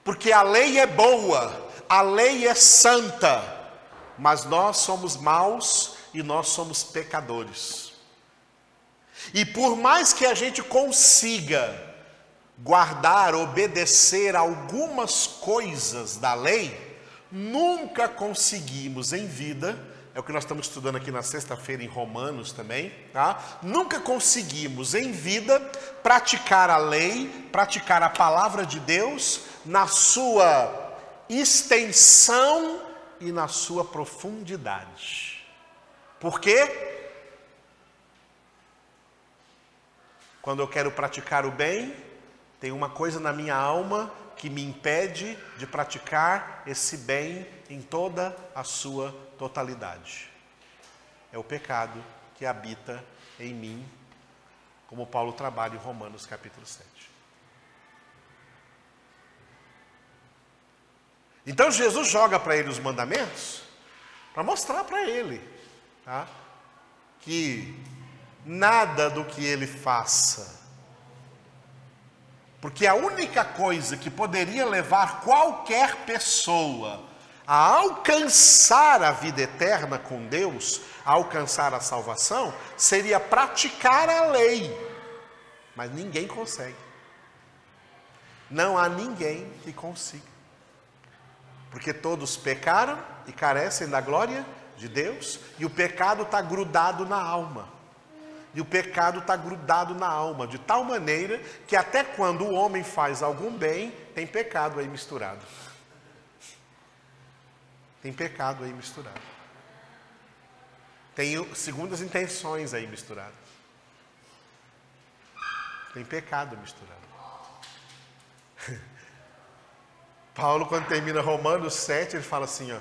Porque a lei é boa, a lei é santa, mas nós somos maus e nós somos pecadores. E por mais que a gente consiga guardar, obedecer algumas coisas da lei, nunca conseguimos em vida. É o que nós estamos estudando aqui na sexta-feira em Romanos também, tá? Nunca conseguimos em vida praticar a lei, praticar a palavra de Deus na sua extensão e na sua profundidade. Por quê? Quando eu quero praticar o bem, tem uma coisa na minha alma que me impede de praticar esse bem em toda a sua totalidade. É o pecado que habita em mim, como Paulo trabalha em Romanos capítulo 7. Então Jesus joga para ele os mandamentos para mostrar para ele, tá, que nada do que ele faça, porque a única coisa que poderia levar qualquer pessoa a alcançar a vida eterna com Deus, a alcançar a salvação, seria praticar a lei. Mas ninguém consegue. Não há ninguém que consiga. Porque todos pecaram e carecem da glória de Deus, e o pecado está grudado na alma. E o pecado está grudado na alma, de tal maneira que até quando o homem faz algum bem, tem pecado aí misturado. Tem pecado aí misturado. Tem segundas intenções aí misturadas. Tem pecado misturado. Paulo, quando termina Romanos 7, ele fala assim, ó: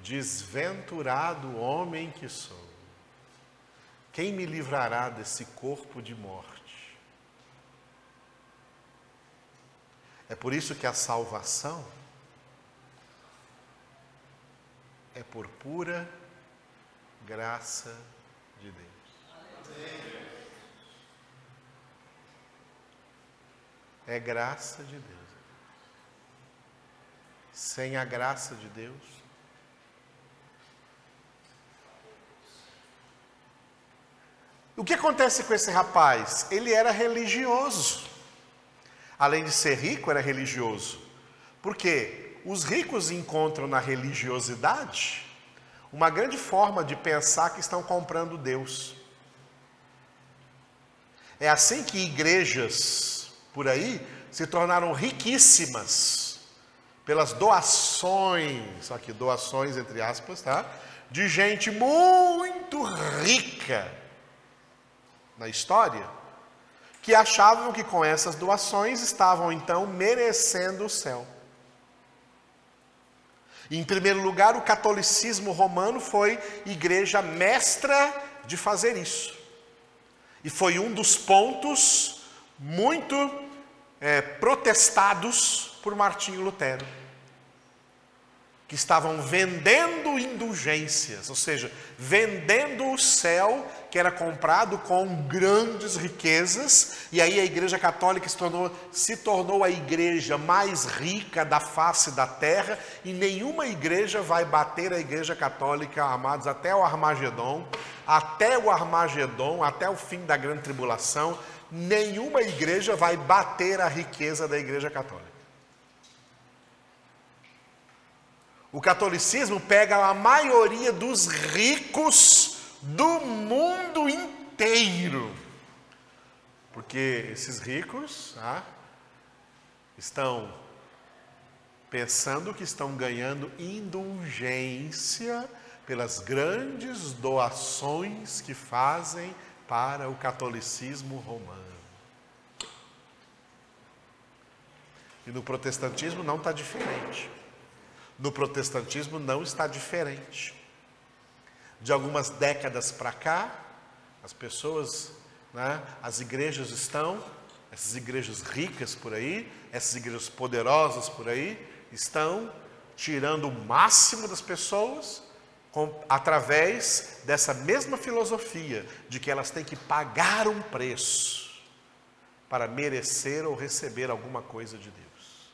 desventurado homem que sou, quem me livrará desse corpo de morte? É por isso que a salvação é por pura graça de Deus. É graça de Deus. Sem a graça de Deus, o que acontece com esse rapaz? Ele era religioso. Além de ser rico, era religioso. Por quê? Os ricos encontram na religiosidade uma grande forma de pensar que estão comprando Deus. É assim que igrejas por aí se tornaram riquíssimas pelas doações, só que doações entre aspas, tá? De gente muito rica na história, que achavam que com essas doações estavam então merecendo o céu. Em primeiro lugar, o catolicismo romano foi igreja mestra de fazer isso. E foi um dos pontos muito protestados por Martinho Lutero, que estavam vendendo indulgências, ou seja, vendendo o céu que era comprado com grandes riquezas, e aí a Igreja Católica se tornou a igreja mais rica da face da terra, e nenhuma igreja vai bater a Igreja Católica, amados, até o Armagedon, até o fim da grande tribulação, nenhuma igreja vai bater a riqueza da Igreja Católica. O catolicismo pega a maioria dos ricos do mundo inteiro. Porque esses ricos estão pensando que estão ganhando indulgência pelas grandes doações que fazem para o catolicismo romano. E no protestantismo não está diferente. No protestantismo não está diferente. De algumas décadas para cá, as pessoas, as igrejas essas igrejas ricas por aí, essas igrejas poderosas por aí, estão tirando o máximo das pessoas através dessa mesma filosofia de que elas têm que pagar um preço para merecer ou receber alguma coisa de Deus.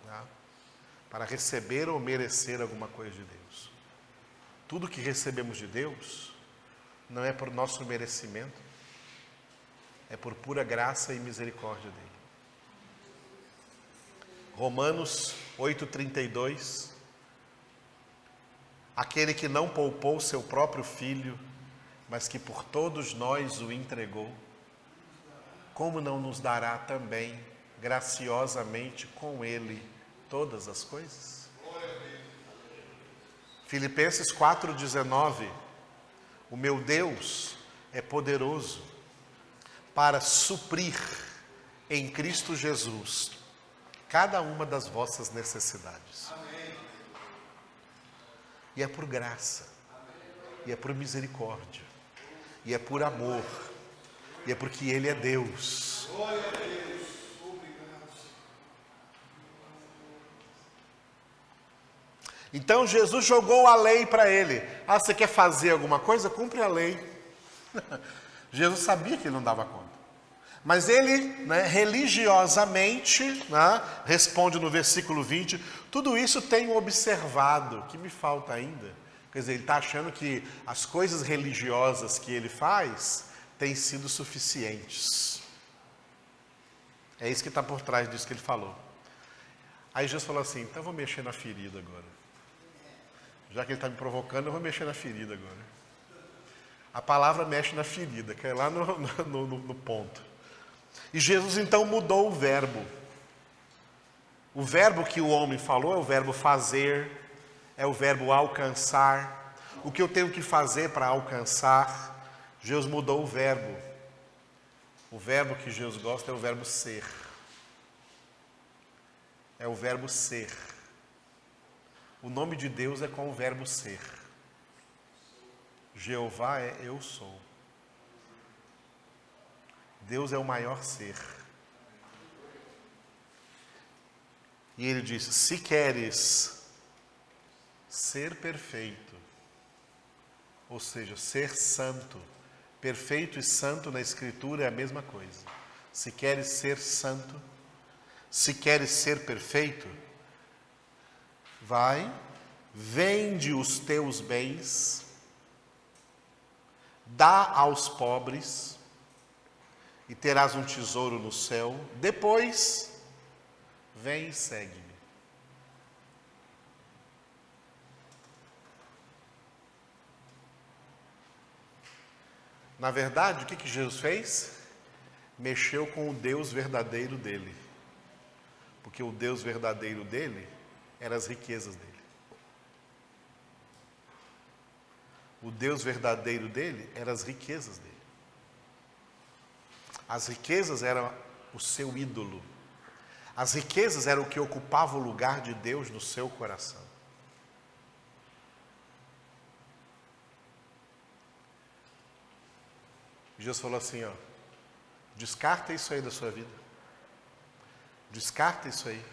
Tá? Para receber ou merecer alguma coisa de Deus. Tudo que recebemos de Deus não é por nosso merecimento, é por pura graça e misericórdia dele. Romanos 8,32. Aquele que não poupou seu próprio filho, mas que por todos nós o entregou, como não nos dará também graciosamente com ele todas as coisas? Filipenses 4,19. O meu Deus é poderoso para suprir em Cristo Jesus cada uma das vossas necessidades. E é por graça, e é por misericórdia, e é por amor, e é porque Ele é Deus. Então Jesus jogou a lei para ele. Ah, você quer fazer alguma coisa? Cumpre a lei. Jesus sabia que ele não dava conta. Mas ele, religiosamente, responde no versículo 20, tudo isso tenho observado, que me falta ainda. Quer dizer, ele está achando que as coisas religiosas que ele faz têm sido suficientes. É isso que está por trás disso que ele falou. Aí Jesus falou assim, então eu vou mexer na ferida agora. Já que ele está me provocando, eu vou mexer na ferida agora. A palavra mexe na ferida, que é lá no ponto. E Jesus então mudou o verbo. O verbo que o homem falou é o verbo fazer, é o verbo alcançar. O que eu tenho que fazer para alcançar? Jesus mudou o verbo. O verbo que Jesus gosta é o verbo ser. É o verbo ser. O nome de Deus é com o verbo ser. Jeová é eu sou. Deus é o maior ser. E ele diz, se queres ser perfeito, ou seja, ser santo, perfeito e santo na Escritura é a mesma coisa. Se queres ser santo, se queres ser perfeito, vai, vende os teus bens, dá aos pobres, e terás um tesouro no céu. Depois, vem e segue-me. Na verdade, o que Jesus fez? Mexeu com o Deus verdadeiro dele. Porque o Deus verdadeiro dele eram as riquezas dele. O Deus verdadeiro dele eram as riquezas dele. As riquezas eram o seu ídolo. As riquezas eram o que ocupava o lugar de Deus no seu coração. Jesus falou assim, descarta isso aí da sua vida. Descarta isso aí.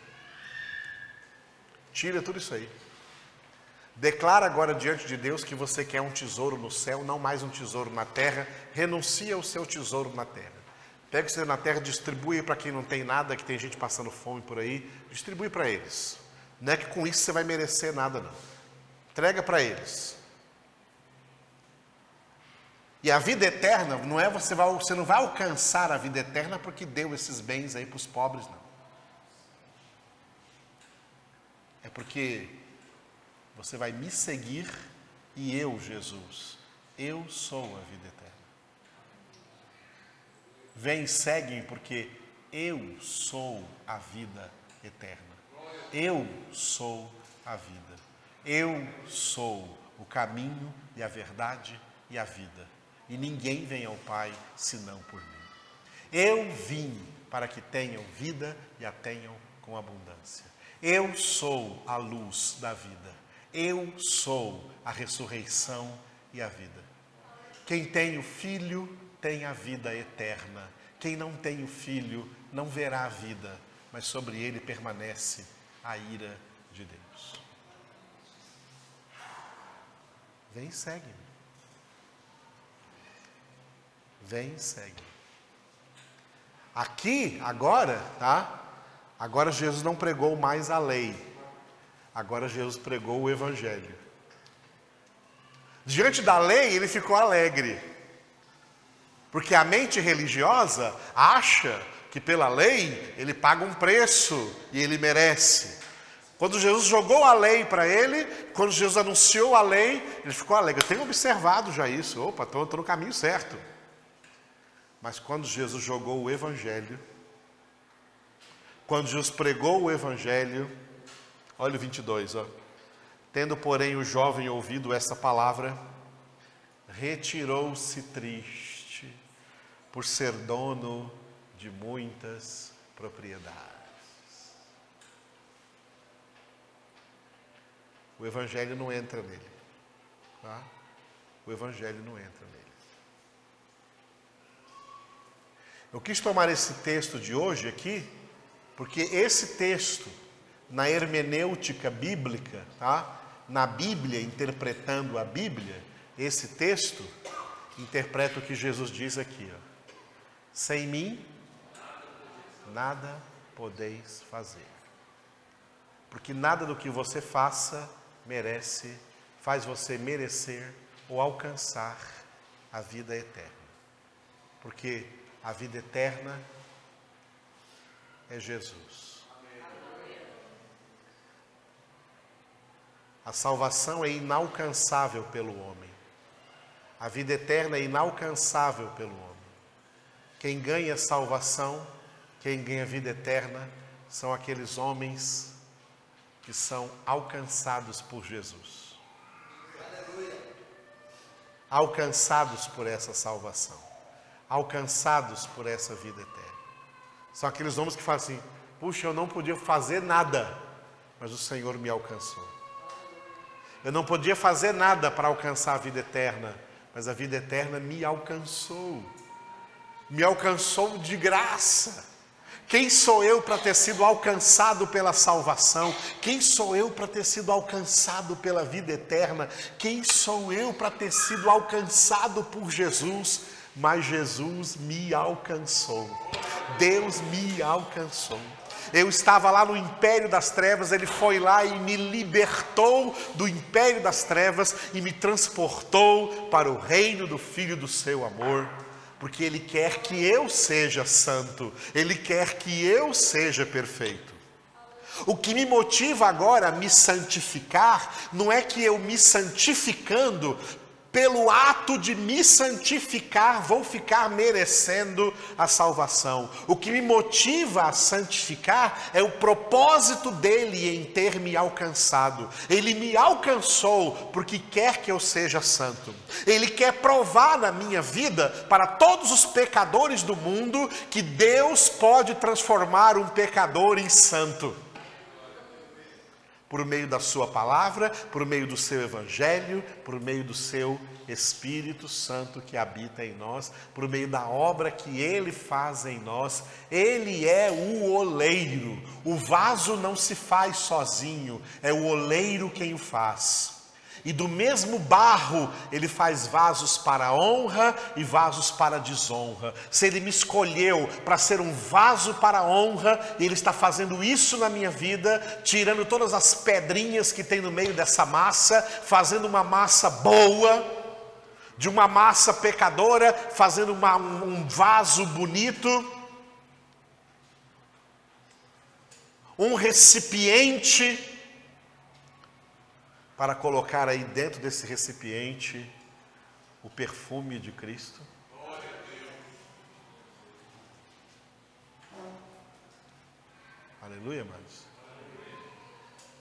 Tira tudo isso aí. Declara agora diante de Deus que você quer um tesouro no céu, não mais um tesouro na terra. Renuncia ao seu tesouro na terra. Pega o que você tem na terra, distribui para quem não tem nada, que tem gente passando fome por aí, distribui para eles. Não é que com isso você vai merecer nada, não. Entrega para eles. E a vida eterna, não é você não vai alcançar a vida eterna porque deu esses bens aí para os pobres, não. É porque você vai me seguir e eu, Jesus, eu sou a vida eterna. Vem e segue, porque eu sou a vida eterna. Eu sou a vida. Eu sou o caminho e a verdade e a vida. E ninguém vem ao Pai senão por mim. Eu vim para que tenham vida e a tenham com abundância. Eu sou a luz da vida. Eu sou a ressurreição e a vida. Quem tem o Filho tem a vida eterna. Quem não tem o Filho não verá a vida, mas sobre ele permanece a ira de Deus. Vem e segue. Vem e segue. Aqui, agora, tá? Agora Jesus não pregou mais a lei. Agora Jesus pregou o Evangelho. Diante da lei, ele ficou alegre. Porque a mente religiosa acha que pela lei ele paga um preço e ele merece. Quando Jesus jogou a lei para ele, quando Jesus anunciou a lei, ele ficou alegre. Eu tenho observado já isso. Opa, estou no caminho certo. Mas quando Jesus jogou o Evangelho, quando Jesus pregou o Evangelho, olha o 22, ó. Tendo, porém, o jovem ouvido essa palavra, retirou-se triste, por ser dono de muitas propriedades. O Evangelho não entra nele, tá? O Evangelho não entra nele. Eu quis tomar esse texto de hoje aqui, porque esse texto, na hermenêutica bíblica, tá? Na Bíblia, interpretando a Bíblia, esse texto interpreta o que Jesus diz aqui, ó. Sem mim, nada podeis fazer. Porque nada do que você faça faz você merecer ou alcançar a vida eterna. Porque a vida eterna é Jesus. A salvação é inalcançável pelo homem. A vida eterna é inalcançável pelo homem. Quem ganha salvação, quem ganha vida eterna, são aqueles homens que são alcançados por Jesus. Alcançados por essa salvação. Alcançados por essa vida eterna. São aqueles homens que falam assim: puxa, eu não podia fazer nada, mas o Senhor me alcançou. Eu não podia fazer nada para alcançar a vida eterna, mas a vida eterna me alcançou. Me alcançou de graça. Quem sou eu para ter sido alcançado pela salvação? Quem sou eu para ter sido alcançado pela vida eterna? Quem sou eu para ter sido alcançado por Jesus? Mas Jesus me alcançou. Deus me alcançou. Eu estava lá no império das trevas, Ele foi lá e me libertou do império das trevas e me transportou para o reino do Filho do seu amor, porque Ele quer que eu seja santo, Ele quer que eu seja perfeito. O que me motiva agora a me santificar, não é que eu me santificando, pelo ato de me santificar, vou ficar merecendo a salvação. O que me motiva a santificar é o propósito dele em ter me alcançado. Ele me alcançou porque quer que eu seja santo. Ele quer provar na minha vida, para todos os pecadores do mundo, que Deus pode transformar um pecador em santo. Por meio da sua palavra, por meio do seu evangelho, por meio do seu Espírito Santo que habita em nós, por meio da obra que Ele faz em nós. Ele é o oleiro. O vaso não se faz sozinho, é o oleiro quem o faz. E do mesmo barro, Ele faz vasos para honra e vasos para desonra. Se Ele me escolheu para ser um vaso para honra, Ele está fazendo isso na minha vida, tirando todas as pedrinhas que tem no meio dessa massa, fazendo uma massa boa, de uma massa pecadora, fazendo um vaso bonito, um recipiente, para colocar aí dentro desse recipiente o perfume de Cristo. Aleluia, amados.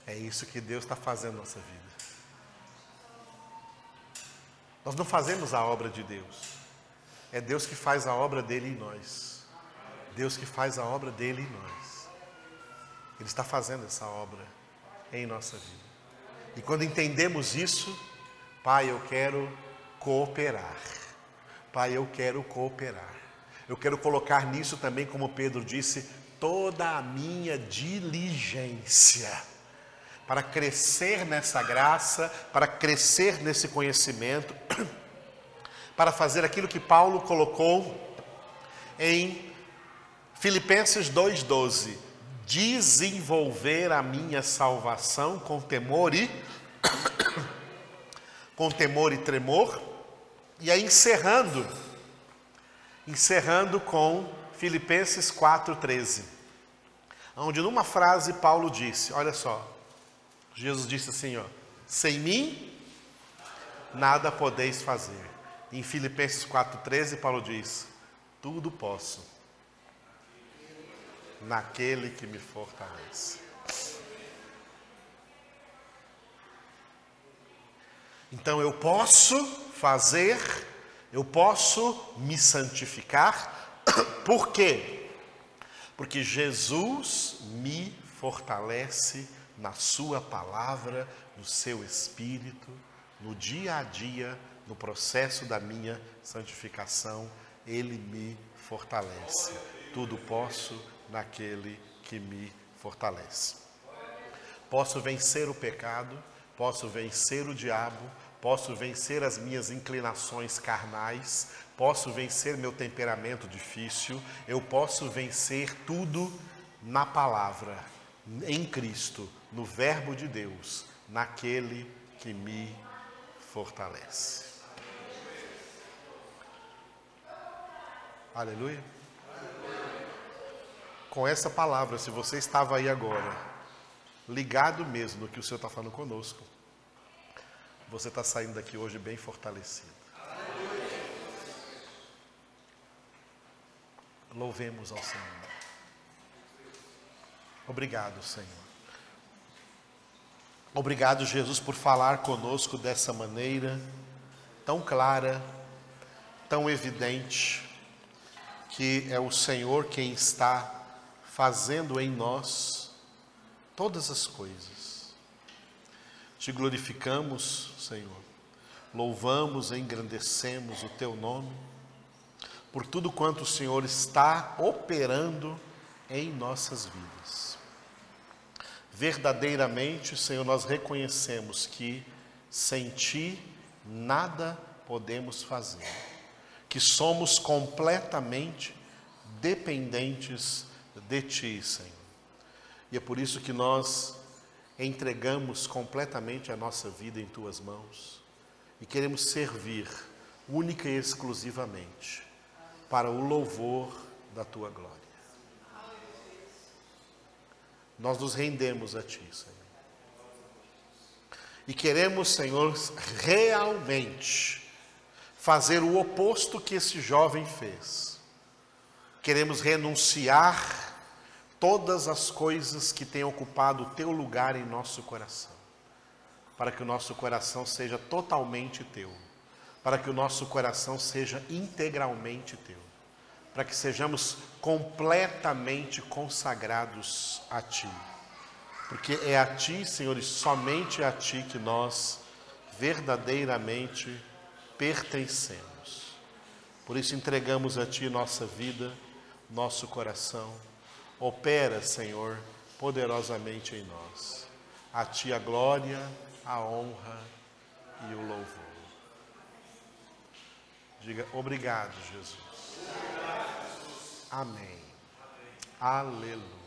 É isso que Deus está fazendo na nossa vida. Nós não fazemos a obra de Deus. É Deus que faz a obra dele em nós. Deus que faz a obra dele em nós. Ele está fazendo essa obra em nossa vida. E quando entendemos isso, Pai, eu quero cooperar. Pai, eu quero cooperar. Eu quero colocar nisso também, como Pedro disse, toda a minha diligência. para crescer nessa graça, para crescer nesse conhecimento, para fazer aquilo que Paulo colocou em Filipenses 2,12, desenvolver a minha salvação com temor e tremor. E aí encerrando com Filipenses 4,13, onde numa frase Paulo disse, olha só, Jesus disse assim, ó, sem mim nada podeis fazer. Em Filipenses 4,13 Paulo diz, tudo posso naquele que me fortalece. Então eu posso fazer, eu posso me santificar. Por quê? Porque Jesus me fortalece na sua palavra, no seu espírito, no dia a dia, no processo da minha santificação, Ele me fortalece. Tudo posso naquele que me fortalece. Posso vencer o pecado, posso vencer o diabo, posso vencer as minhas inclinações carnais, posso vencer meu temperamento difícil, eu posso vencer tudo na palavra, em Cristo, no Verbo de Deus, naquele que me fortalece. Aleluia. Com essa palavra, se você estava aí agora, ligado mesmo no que o Senhor está falando conosco, você está saindo daqui hoje bem fortalecido. Louvemos ao Senhor. Obrigado, Senhor. Obrigado, Jesus, por falar conosco dessa maneira tão clara, tão evidente, que é o Senhor quem está fazendo em nós todas as coisas. Te glorificamos, Senhor, louvamos e engrandecemos o Teu nome, por tudo quanto o Senhor está operando em nossas vidas. Verdadeiramente, Senhor, nós reconhecemos que sem Ti nada podemos fazer, que somos completamente dependentes de Ti, Senhor. E é por isso que nós entregamos completamente a nossa vida em Tuas mãos e queremos servir única e exclusivamente para o louvor da Tua glória. Nós nos rendemos a Ti, Senhor. E queremos, Senhor, realmente fazer o oposto que esse jovem fez. Queremos renunciar todas as coisas que têm ocupado o Teu lugar em nosso coração, para que o nosso coração seja totalmente Teu, para que o nosso coração seja integralmente Teu, para que sejamos completamente consagrados a Ti, porque é a Ti, Senhor, e somente a Ti que nós verdadeiramente pertencemos. Por isso entregamos a Ti nossa vida, nosso coração. Opera, Senhor, poderosamente em nós. A Ti a glória, a honra e o louvor. Diga obrigado, Jesus. Amém. Aleluia.